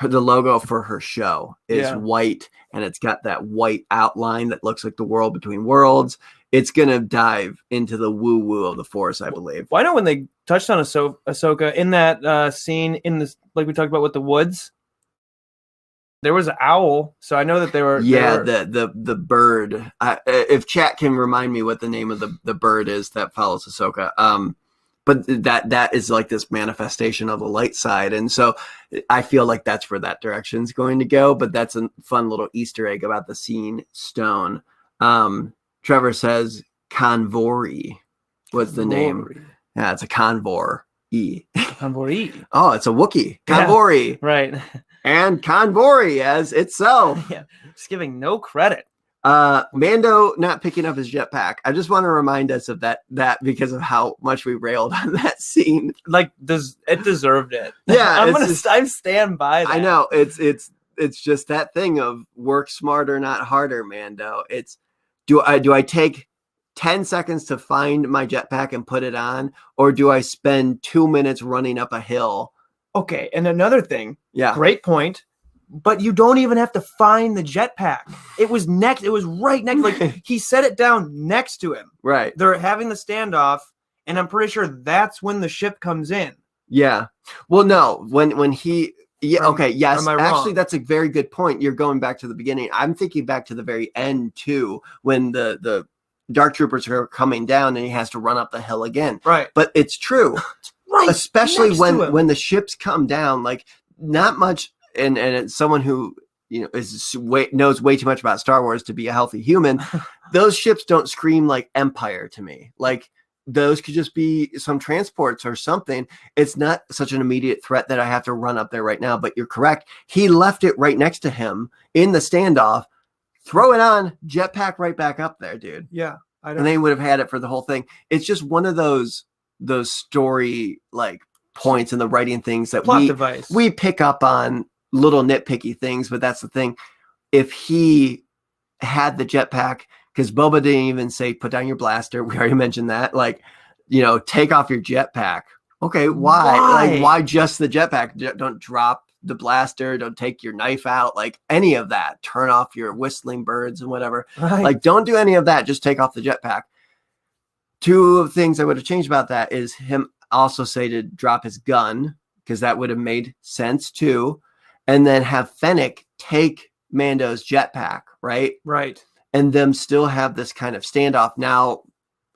the logo for her show is white, and it's got that white outline that looks like the world between worlds. It's going to dive into the woo-woo of the Force, I believe. Well, I know when they touched on Ahsoka in that scene in this, like we talked about with the woods, there was an owl, so I know that they were. Yeah, the bird. If chat can remind me what the name of the bird is that follows Ahsoka. But that is like this manifestation of the light side, and so I feel like that's where that direction is going to go. But that's a fun little Easter egg about the scene stone. Trevor says Convory was the name. Yeah, it's a Convor E. Convory. Oh, it's a Wookiee. Convory. Yeah, right. And Convory as itself. Yeah, just giving no credit. Mando not picking up his jetpack. I just want to remind us of that because of how much we railed on that scene. Like, it deserved it. Yeah, I stand by that. I know it's just that thing of work smarter, not harder, Mando. It's do I take 10 seconds to find my jetpack and put it on, or do I spend 2 minutes running up a hill? Okay, and another thing. Yeah, great point. But you don't even have to find the jetpack. It was right next. Like, he set it down next to him. Right. They're having the standoff, and I'm pretty sure that's when the ship comes in. Yeah. Well, no, when he. Yeah. Okay. Yes. Actually, that's a very good point. You're going back to the beginning. I'm thinking back to the very end too, when the Dark Troopers are coming down and he has to run up the hill again. Right. But it's true. Right. Especially when the ships come down, like not much. And it's someone who, you know, knows way too much about Star Wars to be a healthy human. Those ships don't scream like Empire to me. Like, those could just be some transports or something. It's not such an immediate threat that I have to run up there right now. But you're correct. He left it right next to him in the standoff. Throw it on, jetpack right back up there, dude. Yeah, and they would have had it for the whole thing. It's just one of those story like points in the writing things that we pick up on. Little nitpicky things, but that's the thing. If he had the jetpack, because Boba didn't even say put down your blaster, we already mentioned that. Like, you know, take off your jetpack. Okay, why? Like, why just the jetpack? Don't drop the blaster. Don't take your knife out. Like, any of that. Turn off your whistling birds and whatever. Right. Like, don't do any of that. Just take off the jetpack. Two of the things I would have changed about that is him also say to drop his gun, because that would have made sense too. And then have Fennec take Mando's jetpack, right? Right. And them still have this kind of standoff. Now,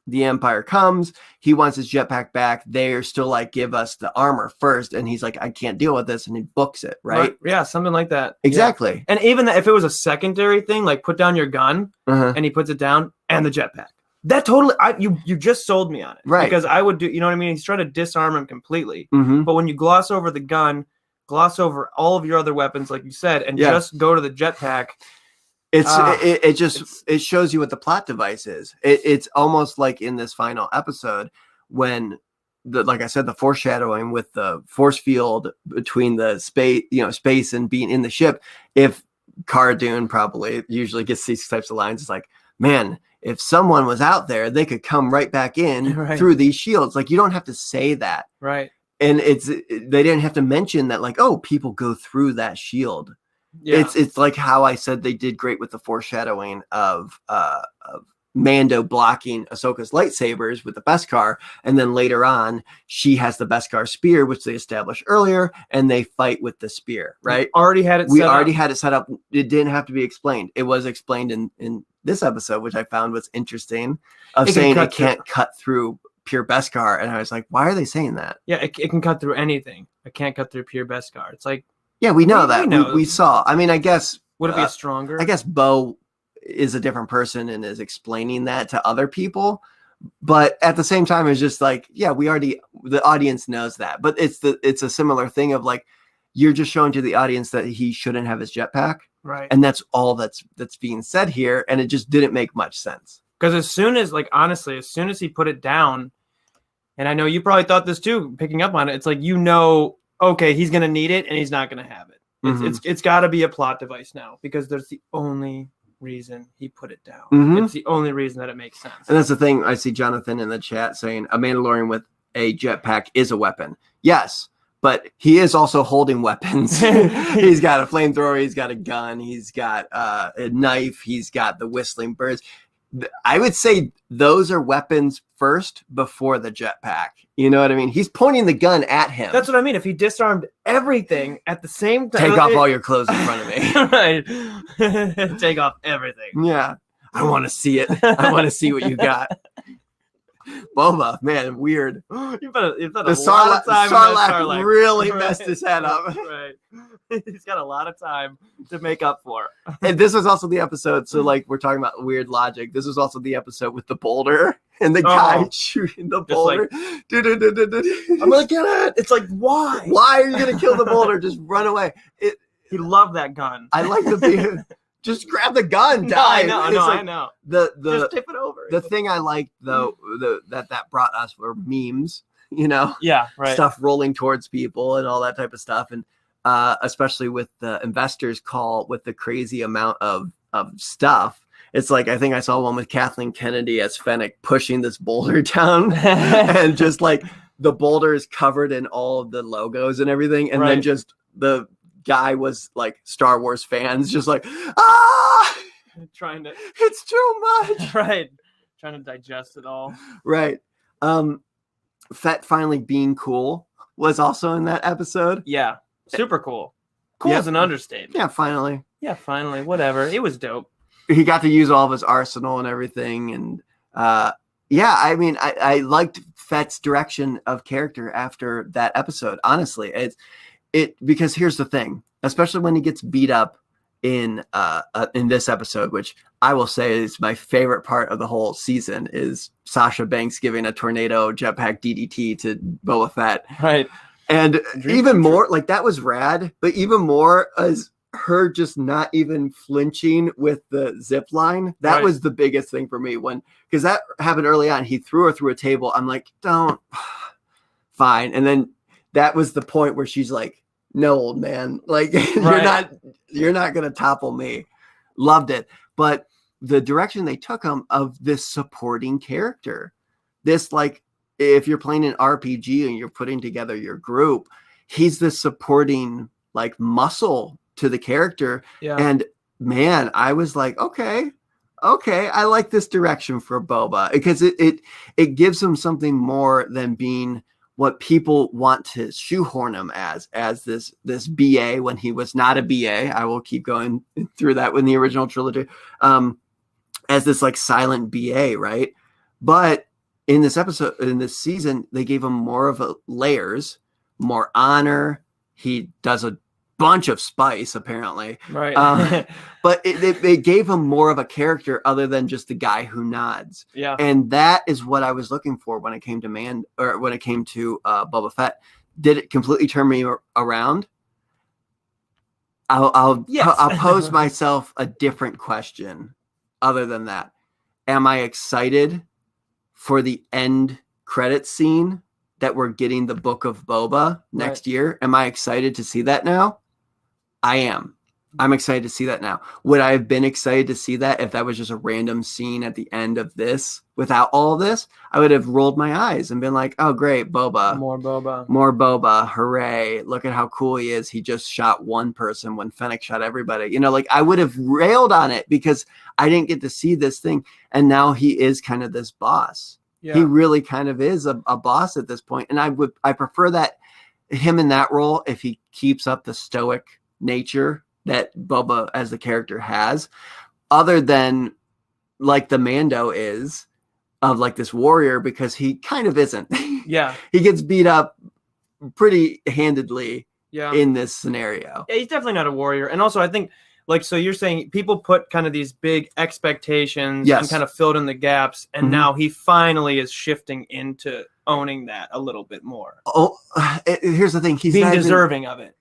the Empire comes. He wants his jetpack back. They're still like, give us the armor first. And he's like, I can't deal with this. And he books it, right? Yeah, something like that. Exactly. Yeah. And even if it was a secondary thing, like put down your gun, and he puts it down, and the jetpack. That totally, you just sold me on it. Right. Because I would do, you know what I mean? He's trying to disarm him completely. But when you gloss over the gun, gloss over all of your other weapons, like you said, and just go to the jetpack. It shows you what the plot device is. It's almost like in this final episode when like I said, the foreshadowing with the force field between the space and being in the ship. If Cara Dune probably usually gets these types of lines, it's like, man, if someone was out there, they could come right back in through these shields. Like, you don't have to say that. Right. And they didn't have to mention that, like, oh, people go through that shield. Yeah. It's like how I said they did great with the foreshadowing of Mando blocking Ahsoka's lightsabers with the Beskar, and then later on she has the Beskar spear, which they established earlier, and they fight with the spear. Right? We already had it set up. It didn't have to be explained. It was explained in this episode, which I found was interesting. Of saying it can't cut through pure Beskar, and I was like, why are they saying that? Yeah, it can cut through anything. It can't cut through pure Beskar. It's like, yeah, we know that. We saw. I mean, I guess would it be stronger? I guess Bo is a different person and is explaining that to other people, but at the same time, it's just like, yeah, the audience knows that, but it's a similar thing of like, you're just showing to the audience that he shouldn't have his jetpack, right? And that's all that's being said here, and it just didn't make much sense. Because as soon as he put it down, and I know you probably thought this too, picking up on it, it's like, okay, he's going to need it and he's not going to have it. It's got to be a plot device now, because there's the only reason he put it down. It's the only reason that it makes sense. And that's the thing. I see Jonathan in the chat saying a Mandalorian with a jetpack is a weapon. Yes, but he is also holding weapons. He's got a flamethrower. He's got a gun. He's got a knife. He's got the whistling birds. I would say those are weapons first before the jetpack. You know what I mean? He's pointing the gun at him. That's what I mean. If he disarmed everything at the same time. Take off all your clothes in front of me. Right. Take off everything. Yeah. I want to see it. I want to see what you got. Boba, man, weird. You put a the lot of time Sarlacc really messed his head up. Right. He's got a lot of time to make up for. And this was also the episode. So, like, we're talking about weird logic. This was also the episode with the boulder and the guy shooting the boulder. Like, I'm gonna get it. It's like, why? Why are you gonna kill the boulder? Just run away. He loved that gun. I like the just grab the gun. No, I know. Just tip it over. The thing I liked though, that brought us were memes. You know, yeah, right. Stuff rolling towards people and all that type of stuff, and especially with the investors call with the crazy amount of stuff. It's like, I think I saw one with Kathleen Kennedy as Fennec pushing this boulder down and just like the boulder is covered in all of the logos and everything. And then just the guy was like Star Wars fans, just like, it's too much. Right. Trying to digest it all. Right. Fett finally being cool was also in that episode. Yeah. Super cool. Cool is an understatement. Yeah, finally. Whatever. It was dope. He got to use all of his arsenal and everything. And I mean, I liked Fett's direction of character after that episode. Honestly, because here's the thing, especially when he gets beat up in this episode, which I will say is my favorite part of the whole season, is Sasha Banks giving a tornado jetpack DDT to Boba Fett. Right. And even more, like, that was rad, but even more as her just not even flinching with the zip line. That was the biggest thing for me, because that happened early on. He threw her through a table. I'm like, don't. Fine. And then that was the point where she's like, no, old man, like, you're not going to topple me. Loved it. But the direction they took him of this supporting character, this, like, if you're playing an RPG and you're putting together your group, he's the supporting, like, muscle to the character. Yeah. And man, I was like, okay, I like this direction for Boba, because it gives him something more than being what people want to shoehorn him as this BA when he was not a BA. I will keep going through that in the original trilogy, as this like silent BA, right? But in this episode, in this season, they gave him more of a layers, more honor. He does a bunch of spice, apparently. Right. But they gave him more of a character other than just the guy who nods. Yeah. And that is what I was looking for when it came to Boba Fett. Did it completely turn me around? I'll pose myself a different question other than that. Am I excited for the end credit scene that we're getting the Book of Boba next year? Am I excited to see that now? I am. I'm excited to see that now. Would I have been excited to see that if that was just a random scene at the end of this without all of this? I would have rolled my eyes and been like, oh, great, Boba. More Boba. Hooray. Look at how cool he is. He just shot one person when Fennec shot everybody. You know, like, I would have railed on it because I didn't get to see this thing. And now he is kind of this boss. Yeah. He really kind of is a boss at this point. And I prefer that him in that role, if he keeps up the stoic nature that Boba as the character has, other than like the Mando is of like this warrior, because he kind of isn't. Yeah. He gets beat up pretty handedly in this scenario. Yeah, he's definitely not a warrior. And also I think, like, so you're saying people put kind of these big expectations and kind of filled in the gaps. And now he finally is shifting into owning that a little bit more. Oh, here's the thing. He's being deserving of it.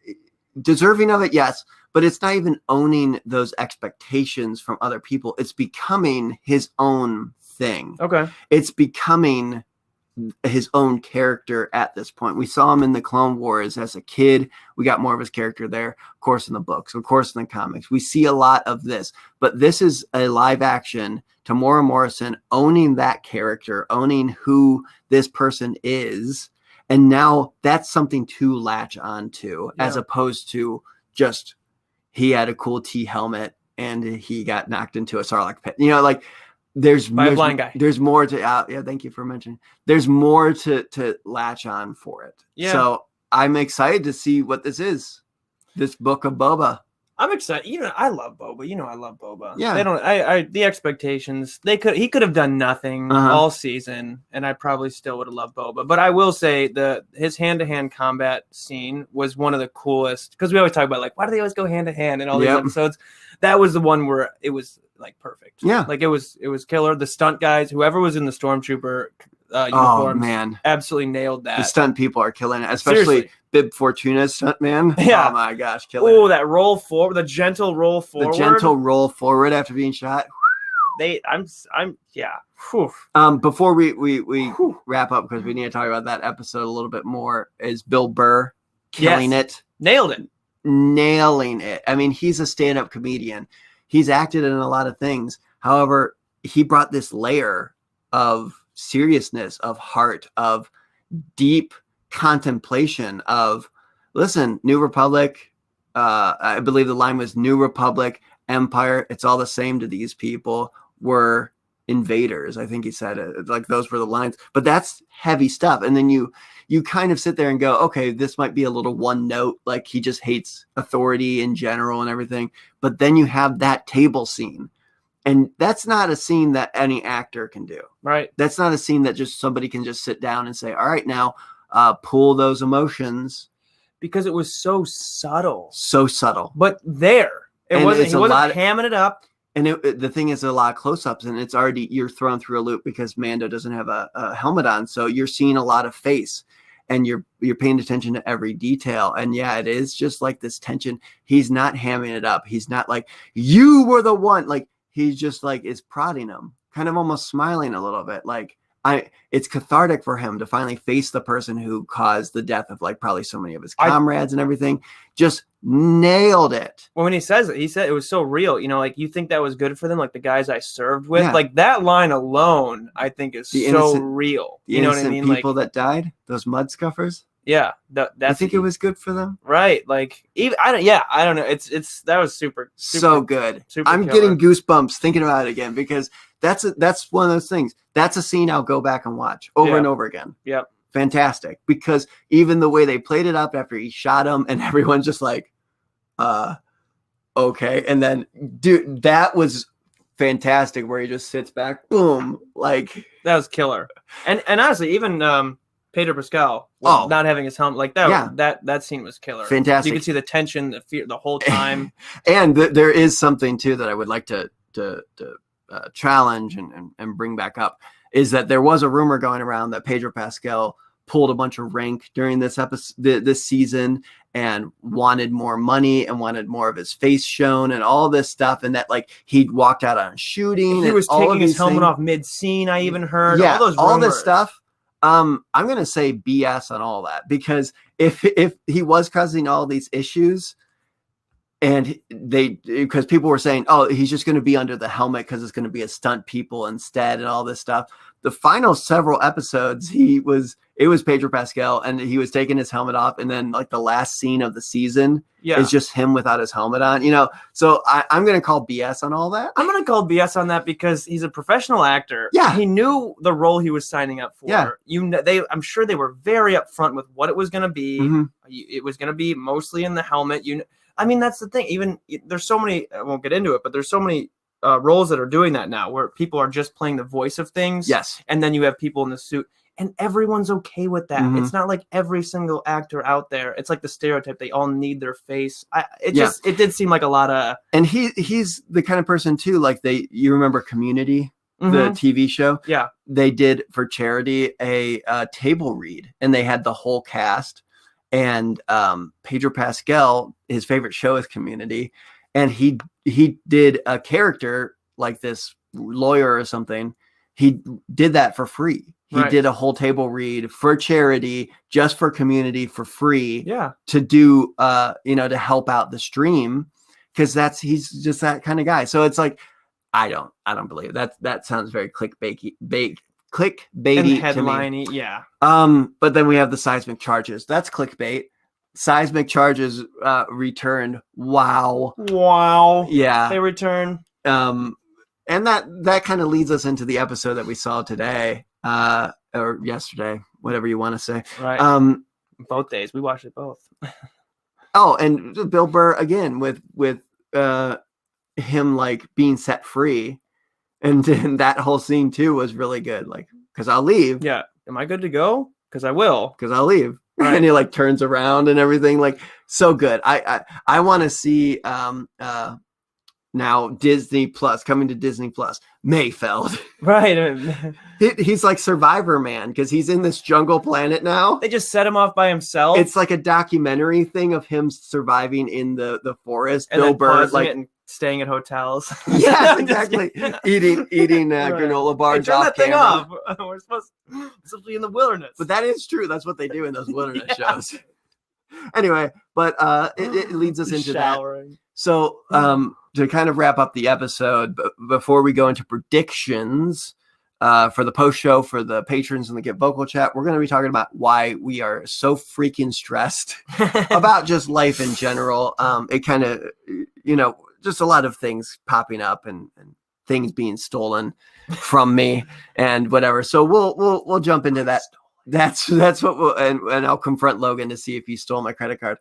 Deserving of it, yes. But it's not even owning those expectations from other people. It's becoming his own thing. Okay. It's becoming his own character at this point. We saw him in the Clone Wars as a kid. We got more of his character there, of course, in the books, of course, in the comics. We see a lot of this, but this is a live action Tamora Morrison owning that character, owning who this person is. And now that's something to latch onto, as opposed to just he had a cool T helmet and he got knocked into a Sarlacc pit. Like there's a blind guy. There's more to thank you for mentioning. There's more to latch on for it. Yeah. So I'm excited to see what this is. This book of Boba. I'm excited. I love Boba. I love Boba. Yeah. They don't. The expectations. He could have done nothing all season, and I probably still would have loved Boba. But I will say his hand-to-hand combat scene was one of the coolest, because we always talk about like, why do they always go hand to hand in all these episodes? That was the one where it was like perfect. Yeah. Like it was killer. The stunt guys, whoever was in the Stormtrooper uniforms, absolutely nailed that. The stunt people are killing it, especially Seriously. Bib Fortuna's stunt man. Yeah. Oh my gosh, killing it. Oh, that roll forward, the gentle roll forward. The gentle roll forward after being shot. Before we wrap up, because we need to talk about that episode a little bit more, is Bill Burr killing it. Nailing it. I mean, he's a stand-up comedian. He's acted in a lot of things. However, he brought this layer of seriousness, of heart, of deep contemplation of, listen, New Republic, I believe the line was New Republic, Empire, it's all the same to these people. We're invaders. I think he said it. Like those were the lines. But that's heavy stuff. And then you kind of sit there and go, okay, this might be a little one note, like he just hates authority in general and everything. But then you have that table scene. And that's not a scene that any actor can do. Right. That's not a scene that just somebody can just sit down and say, all right, now pull those emotions. Because it was so subtle. So subtle. But there. He wasn't hamming it up. And the thing is, a lot of close-ups, and it's already, you're thrown through a loop because Mando doesn't have a helmet on. So you're seeing a lot of face, and you're paying attention to every detail. And yeah, it is just like this tension. He's not hamming it up. He's not like, you were the one. Like, he's just like is prodding him, kind of almost smiling a little bit. Like it's cathartic for him to finally face the person who caused the death of like probably so many of his comrades and everything. Just nailed it. Well, when he said it was so real. Like you think that was good for them, like the guys I served with. Like that line alone, I think is so real. You know what I mean? People that died, those mud scuffers. Yeah, I think it was good for them, right? Like, even I don't know. It's that was super so good. I'm killer. Getting goosebumps thinking about it again because that's one of those things. That's a scene I'll go back and watch over and over again. Yep, fantastic. Because even the way they played it up after he shot him, and everyone's just like, okay, and then dude, that was fantastic. Where he just sits back, boom, like that was killer. And honestly, even Pedro Pascal not having his helmet, like that. Yeah. That scene was killer. Fantastic. You could see the tension, the fear, the whole time. And there is something too that I would like to challenge and bring back up, is that there was a rumor going around that Pedro Pascal pulled a bunch of rank during this episode, this season, and wanted more money and wanted more of his face shown and all this stuff, and that like he walked out on shooting. He was taking his helmet off mid-scene. I even heard all this stuff. I'm going to say BS on all that, because if he was causing all these issues, and because people were saying, oh, he's just going to be under the helmet because it's going to be a stunt people instead and all this stuff. The final several episodes, it was Pedro Pascal, and he was taking his helmet off. And then like the last scene of the season is just him without his helmet on, so I'm going to call BS on all that. I'm going to call BS on that because he's a professional actor. Yeah. He knew the role he was signing up for. Yeah. I'm sure they were very upfront with what it was going to be. Mm-hmm. It was going to be mostly in the helmet. I mean, that's the thing. Even there's so many, I won't get into it, but there's so many roles that are doing that now, where people are just playing the voice of things. Yes. And then you have people in the suit, and everyone's okay with that. Mm-hmm. It's not like every single actor out there. It's like the stereotype. They all need their face. It did seem like a lot of. And he's the kind of person too, like you remember Community, the TV show? Yeah. They did for charity a table read, and they had the whole cast. And Pedro Pascal, his favorite show is Community, and he did a character like this lawyer or something he did that for free. He Right. did a whole table read for charity, just for community, for free. Yeah. To do, to help out the stream, because he's just that kind of guy. So it's like, I don't believe it. That sounds very clickbaity And headliney, yeah. But then we have the seismic charges. That's clickbait. Seismic charges returned. Wow. Yeah. They return. And that kind of leads us into the episode that we saw today, or yesterday, whatever you want to say. Right. Both days. We watched it both. Oh, and Bill Burr again with him like being set free, and that whole scene too was really good. Like, because I'll leave. Yeah. Am I good to go? Because I will. Because I'll leave. Right. And he like turns around and everything. Like, so good. I want to see now Disney Plus, coming to Disney Plus, Mayfeld. Right. He's like Survivor Man, because he's in this jungle planet now. They just set him off by himself. It's like a documentary thing of him surviving in the forest. And Bill Burr, like, and staying at hotels. Yeah, exactly. eating granola bars. Hey, turn that thing camera. off. We're supposed to be in the wilderness. But that is true. That's what they do in those wilderness shows. Anyway, but it leads us into showering. That. So to kind of wrap up the episode, before we go into predictions for the post show for the patrons and the Get Vocal chat, we're going to be talking about why we are so freaking stressed about just life in general. It kind of, just a lot of things popping up and things being stolen from me and whatever. So we'll jump into that. That's what we'll, and I'll confront Logan to see if he stole my credit card.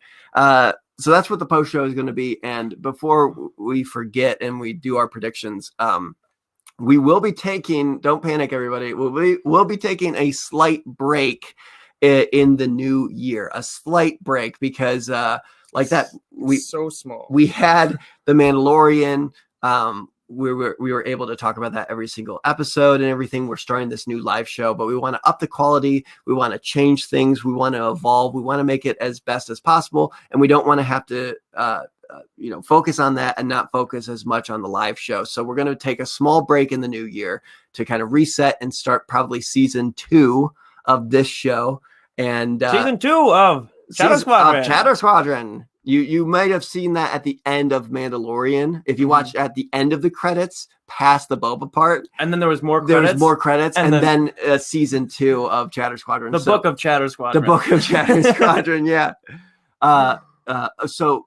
So that's what the post show is going to be. And before we forget and we do our predictions, we will be taking, don't panic everybody, we'll be taking a slight break in the new year, a slight break, because so small. We had the Mandalorian. We were able to talk about that every single episode and everything. We're starting this new live show, but we want to up the quality. We want to change things. We want to evolve. We want to make it as best as possible. And we don't want to have to, focus on that and not focus as much on the live show. So we're going to take a small break in the new year to kind of reset and start probably season 2 of this show. And season 2 of Shadow Squadron. Shadow Squadron. You might have seen that at the end of Mandalorian. If you watched at the end of the credits, past the Boba part. And then there was more credits. There was more credits. And then season 2 of Chatter Squadron. The book of Chatter Squadron. The book of Chatter Squadron, yeah. So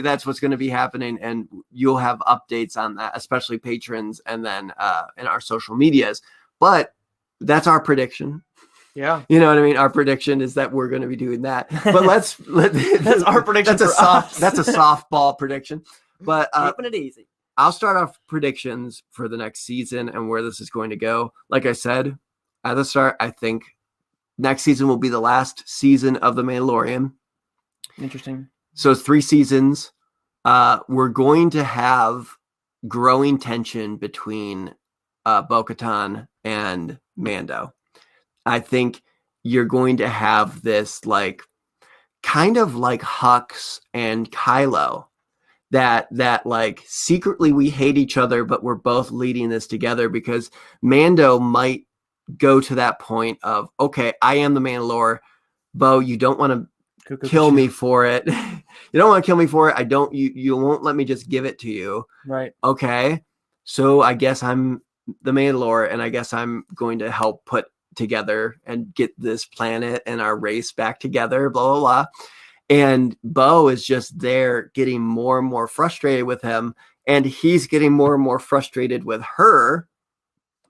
that's what's going to be happening. And you'll have updates on that, especially patrons and then in our social medias. But that's our prediction. Yeah. You know what I mean? Our prediction is that we're going to be doing that. But that's our prediction. That's a softball prediction. But keeping it easy. I'll start off predictions for the next season and where this is going to go. Like I said at the start, I think next season will be the last season of The Mandalorian. Interesting. So 3 seasons. We're going to have growing tension between Bo-Katan and Mando. I think you're going to have this like kind of like Hux and Kylo that like secretly we hate each other, but we're both leading this together, because Mando might go to that point of, okay, I am the Mandalore. Bo, you don't want to kill me for it. You don't want to kill me for it. You won't let me just give it to you. Right. Okay. So I guess I'm the Mandalore, and I guess I'm going to help put together and get this planet and our race back together, blah, blah, blah. And Bo is just there getting more and more frustrated with him, and he's getting more and more frustrated with her.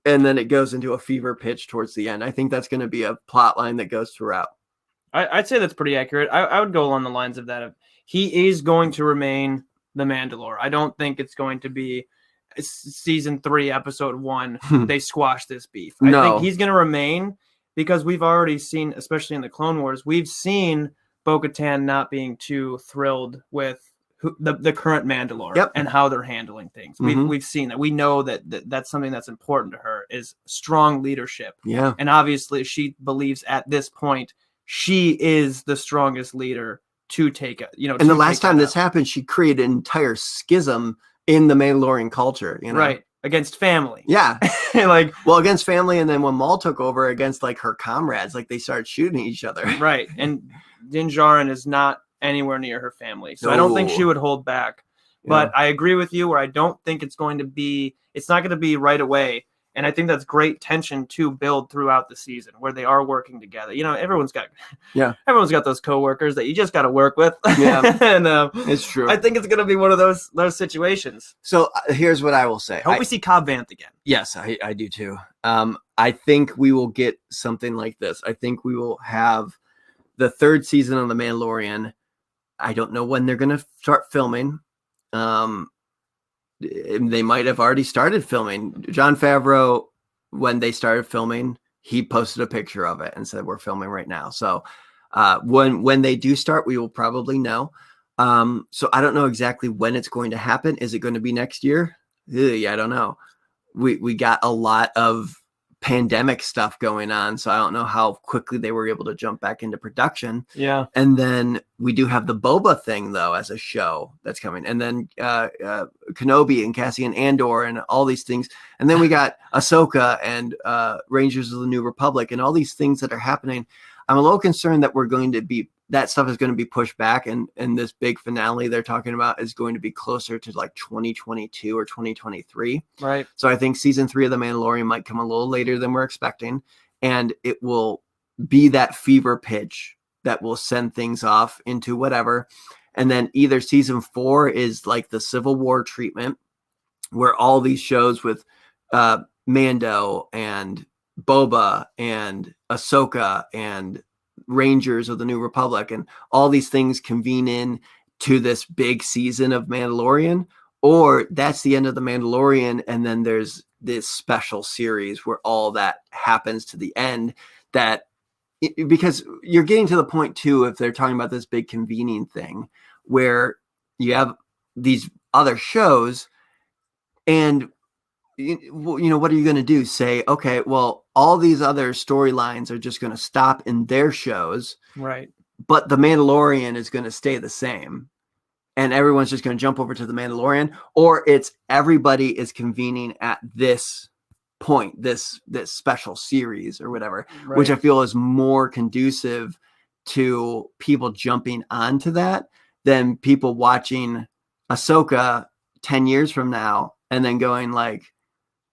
And then it goes into a fever pitch towards the end. I think that's going to be a plot line that goes throughout. I'd say that's pretty accurate. I would go along the lines of that. He is going to remain the Mandalore. I don't think it's going to be season 3, episode 1. They squash this beef. I think he's going to remain, because we've already seen, especially in the Clone Wars, we've seen Bo-Katan not being too thrilled with the current Mandalore and how they're handling things. We've seen that. We know that that's something that's important to her, is strong leadership. Yeah. And obviously she believes at this point she is the strongest leader to take it. And the last time this happened, she created an entire schism in the Mandalorian culture. Right. against family. Yeah. Like, well, against family, and then when Maul took over, against like her comrades, like they started shooting each other. Right. And Din Djarin is not anywhere near her family. So I don't think she would hold back. But I agree with you where I don't think it's not going to be right away. And I think that's great tension to build throughout the season where they are working together. You know, everyone's got those coworkers that you just got to work with. Yeah, and it's true. I think it's going to be one of those situations. So here's what I will say. I hope we see Cobb Vanth again. Yes, I do too. I think we will get something like this. I think we will have the third season of The Mandalorian. I don't know when they're going to start filming. They might have already started filming. Jon Favreau, when they started filming, he posted a picture of it and said, we're filming right now. So when they do start, we will probably know. So I don't know exactly when it's going to happen. Is it going to be next year? I don't know. We got a lot of pandemic stuff going on, so I don't know how quickly they were able to jump back into production. Yeah. And then we do have the Boba thing though as a show that's coming, and then Kenobi and Cassian Andor and all these things, and then we got Ahsoka and Rangers of the New Republic and all these things that are happening. I'm a little concerned that that stuff is going to be pushed back, and this big finale they're talking about is going to be closer to like 2022 or 2023. Right. So I think season 3 of The Mandalorian might come a little later than we're expecting, and it will be that fever pitch that will send things off into whatever. And then either season 4 is like the Civil War treatment, where all these shows with Mando and Boba and Ahsoka and Rangers of the New Republic and all these things convene in to this big season of Mandalorian, or that's the end of The Mandalorian, and then there's this special series where all that happens to the end. Because you're getting to the point too, if they're talking about this big convening thing where you have these other shows, and what are you going to do? Say, okay, well, all these other storylines are just going to stop in their shows. Right. But The Mandalorian is going to stay the same. And everyone's just going to jump over to The Mandalorian. Or it's everybody is convening at this point, this special series or whatever, right, which I feel is more conducive to people jumping onto that than people watching Ahsoka 10 years from now and then going like,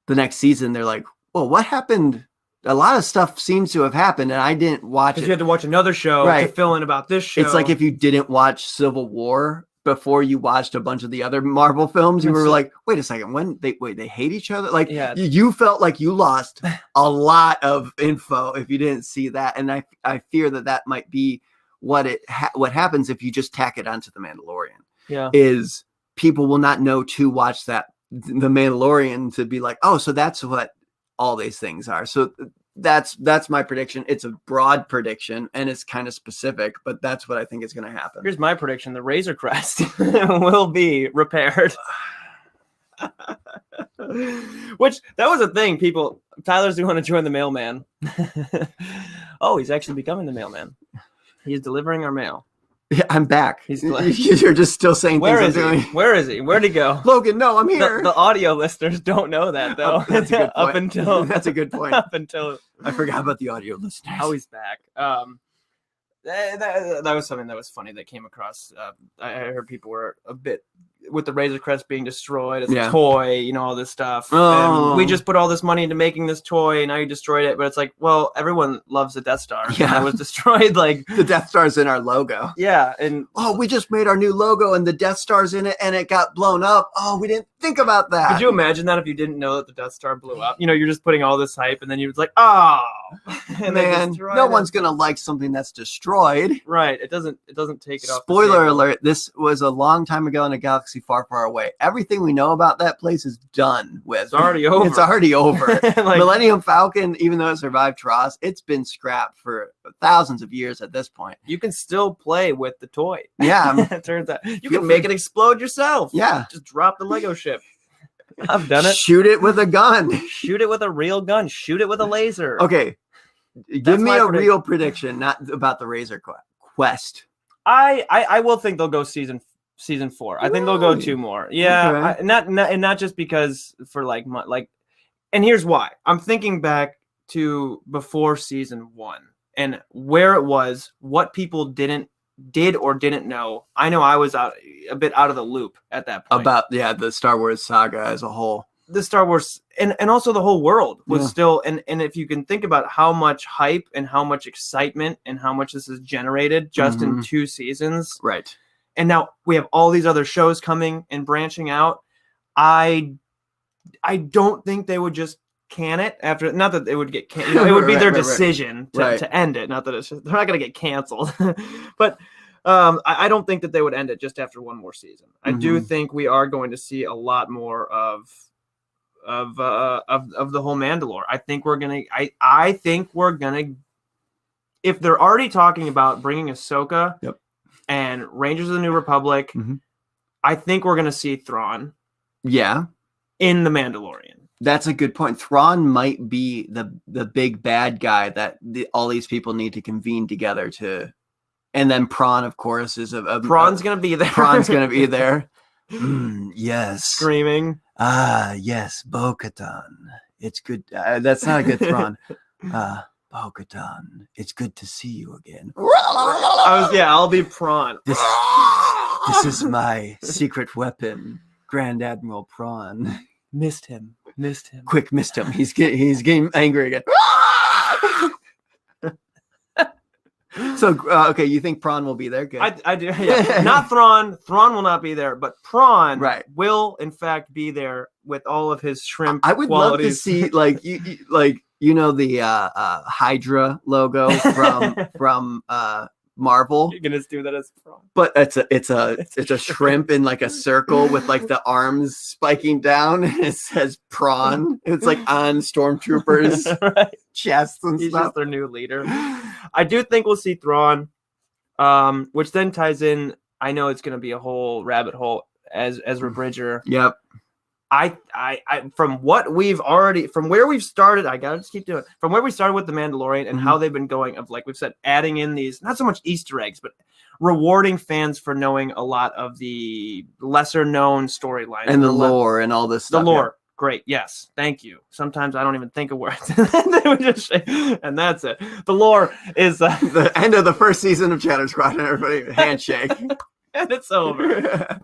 the next season, they're like, well, what happened? A lot of stuff seems to have happened, and I didn't watch it. You had to watch another show to fill in about this show. It's like if you didn't watch Civil War before you watched a bunch of the other Marvel films, you were like, wait a second, they hate each other? Like, you felt like you lost a lot of info if you didn't see that. And I fear that might be what happens if you just tack it onto The Mandalorian. Yeah. Is people will not know to watch The Mandalorian to be like, oh, so that's what all these things are. So that's my prediction. It's a broad prediction and it's kind of specific, but that's what I think is going to happen. Here's my prediction. The Razor Crest will be repaired. Which, that was a thing. Tyler's going to join the mailman. Oh, he's actually becoming the mailman. He's delivering our mail. Yeah, I'm back. You're just still saying Where things is I'm doing. Where is he? Where'd he go? Logan, no, I'm here. The audio listeners don't know that, though. That's a good point. Up until that's a good point. Up until I forgot about the audio listeners. Oh, he's back. That was something that was funny that came across. I heard people were a bit with the Razor Crest being destroyed as a toy, all this stuff. Oh. And we just put all this money into making this toy, and now you destroyed it. But it's like, well, everyone loves the Death Star. Yeah, that was destroyed. Like the Death Star's in our logo. Yeah, and we just made our new logo, and the Death Star's in it, and it got blown up. Oh, we didn't think about that. Could you imagine that if you didn't know that the Death Star blew up? You're just putting all this hype, and then you're like, oh, and man, no one's gonna like something that's destroyed. Right. It doesn't take it off. Spoiler alert, this was a long time ago in a galaxy far, far away. Everything we know about that place is done with. It's already over. It's already over. Millennium Falcon, even though it survived Tross, it's been scrapped for thousands of years at this point. You can still play with the toy. Yeah. It turns out you can make it explode yourself. Yeah. Just drop the Lego ship. I've done it. Shoot it with a gun. Shoot it with a real gun. Shoot it with a laser. Okay. Give me a real prediction, not about the Razor Quest. I will think they'll go season season 4. I think they'll go 2 more. Yeah, Okay. not just because for like and here's why. I'm thinking back to before season 1 and where it was, what people did or didn't know. I know I was a bit out of the loop at that point. About the Star Wars saga as a whole. The Star Wars and also the whole world was still and if you can think about how much hype and how much excitement and how much this is generated just in 2 seasons. Right. And now we have all these other shows coming and branching out. I don't think they would just can it after, not that they would get it would be their decision to end it. Not that they're not going to get canceled, but I don't think that they would end it just after 1 more season. I do think we are going to see a lot more of the whole Mandalore. I think we're gonna if they're already talking about bringing Ahsoka and Rangers of the New Republic, I think we're gonna see Thrawn. Yeah. In the Mandalorian. That's a good point. Thrawn might be the big bad guy that all these people need to convene together to, and then Prawn, of course, is Prawn's gonna be there. Prawn's gonna be there. Yes. Screaming. Ah, yes, Bo-Katan. It's good. That's not a good Thrawn. Bo-Katan. It's good to see you again. I'll be Prawn. This is my secret weapon, Grand Admiral Prawn. Missed him. Quick, missed him. He's getting angry again. So, okay, you think Prawn will be there? Good. I do. Yeah. Not Thrawn. Thrawn will not be there, but Prawn will, in fact, be there with all of his shrimp I would qualities. love to see, the Hydra logo from Marvel. You're gonna do that as Prawn. But it's a shrimp in like a circle with like the arms spiking down. It says Prawn. It's like on stormtroopers' chests and He's stuff. just their new leader. I do think we'll see Thrawn, which then ties in. I know it's gonna be a whole rabbit hole as Ezra Bridger. Yep. I from where we've started, I gotta just keep doing it. From where we started with the Mandalorian and how they've been going of, like we've said, adding in these not so much Easter eggs, but rewarding fans for knowing a lot of the lesser known storylines and the lore and all this stuff. The lore, great, yes, thank you. Sometimes I don't even think of words, and that's it. The lore is the end of the first season of Chatter Squad, and everybody handshake, and it's over.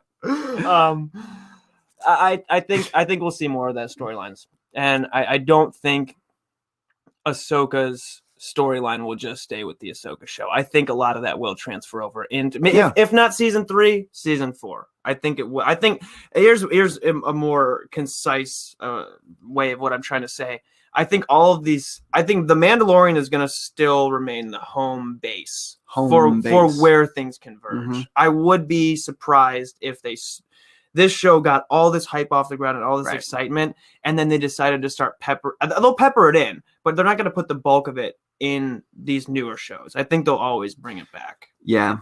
I think we'll see more of that storylines, and I don't think Ahsoka's storyline will just stay with the Ahsoka show. I think a lot of that will transfer over into, if not season 3, season 4. I think it will. I think here's a more concise way of what I'm trying to say. I think all of these. I think the Mandalorian is going to still remain the home base for where things converge. I would be surprised if this show got all this hype off the ground and all this excitement, and then they decided to start they'll pepper it in, but they're not going to put the bulk of it in these newer shows. I think they'll always bring it back. Yeah.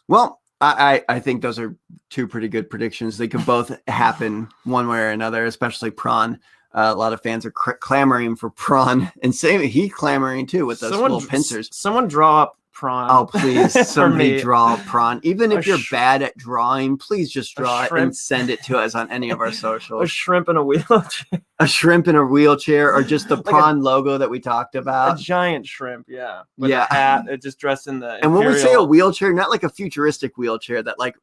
Well, I think those are 2 pretty good predictions. They could both happen one way or another, especially Prawn. A lot of fans are clamoring for Prawn, and he clamoring too with those little pincers. Someone draw up Prawn. Oh, please, somebody draw Prawn. Even if you're bad at drawing, please just draw it and send it to us on any of our socials. A shrimp in a wheelchair. A shrimp in a wheelchair, or just the Prawn logo that we talked about. A giant shrimp, with a hat. It just dressed in the And when we say a wheelchair, not like a futuristic wheelchair that like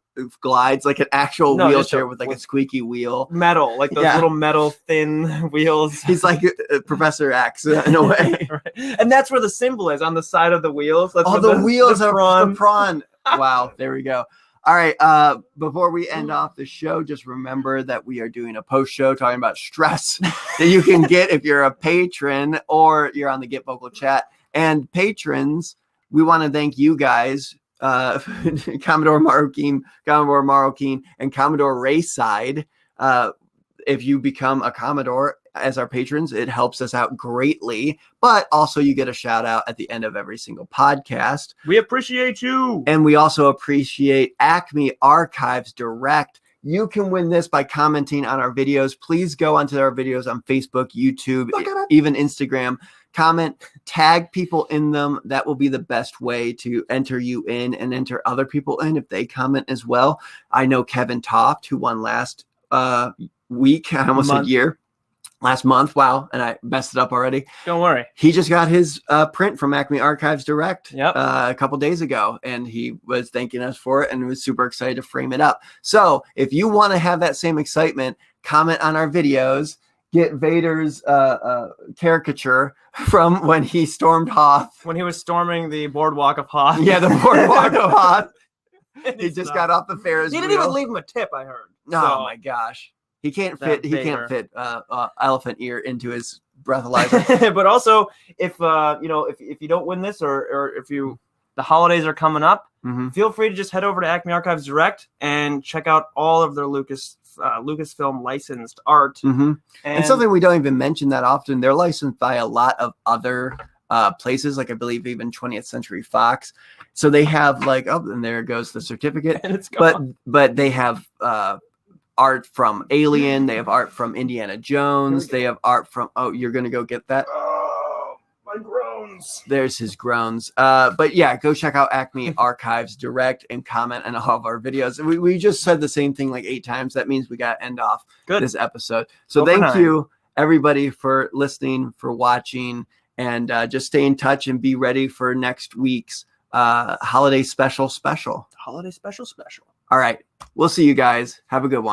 glides, like an actual wheelchair with like a squeaky wheel. Metal, like those little metal thin wheels. He's like Professor X in a way. And that's where the symbol is, on the side of the wheels. That's the wheels are the prawn. Wow, there we go. All right, before we end off the show, just remember that we are doing a post show talking about stress that you can get if you're a patron or you're on the Get Vocal chat. And patrons, we want to thank you guys, Commodore Marroquin, and Commodore Rayside. If you become a Commodore as our patrons, it helps us out greatly, but also you get a shout out at the end of every single podcast. We appreciate you. And we also appreciate Acme Archives Direct. You can win this by commenting on our videos. Please go onto our videos on Facebook, YouTube, even Instagram. comment, tag people in them. That will be the best way to enter you in and enter other people in if they comment as well. I know Kevin Toft, who won last week. I almost said year. Last month. Wow. And I messed it up already. Don't worry. He just got his print from Acme Archives Direct Yep. A couple days ago, and he was thanking us for it and was super excited to frame it up. So if you want to have that same excitement, comment on our videos, get Vader's caricature from when he stormed Hoth. When he was storming the boardwalk of Hoth. Yeah, the boardwalk of Hoth. He just got off the Ferris wheel. He didn't even leave him a tip, I heard. Oh my gosh. He can't fit elephant ear into his breathalyzer. But also, if you don't win this, or if the holidays are coming up, feel free to just head over to Acme Archives Direct and check out all of their Lucasfilm licensed art. And something we don't even mention that often, they're licensed by a lot of other places, like I believe even 20th Century Fox. So they have and there goes the certificate. And it's gone. But they have art from Alien. They have art from Indiana Jones. They have art from, you're going to go get that? Oh, my groans. There's his groans. But yeah, go check out Acme Archives Direct and comment on all of our videos. We just said the same thing like 8 times. That means we got to end off this episode. So thank you, everybody, for listening, for watching, and just stay in touch and be ready for next week's holiday special. Holiday special. All right. We'll see you guys. Have a good one.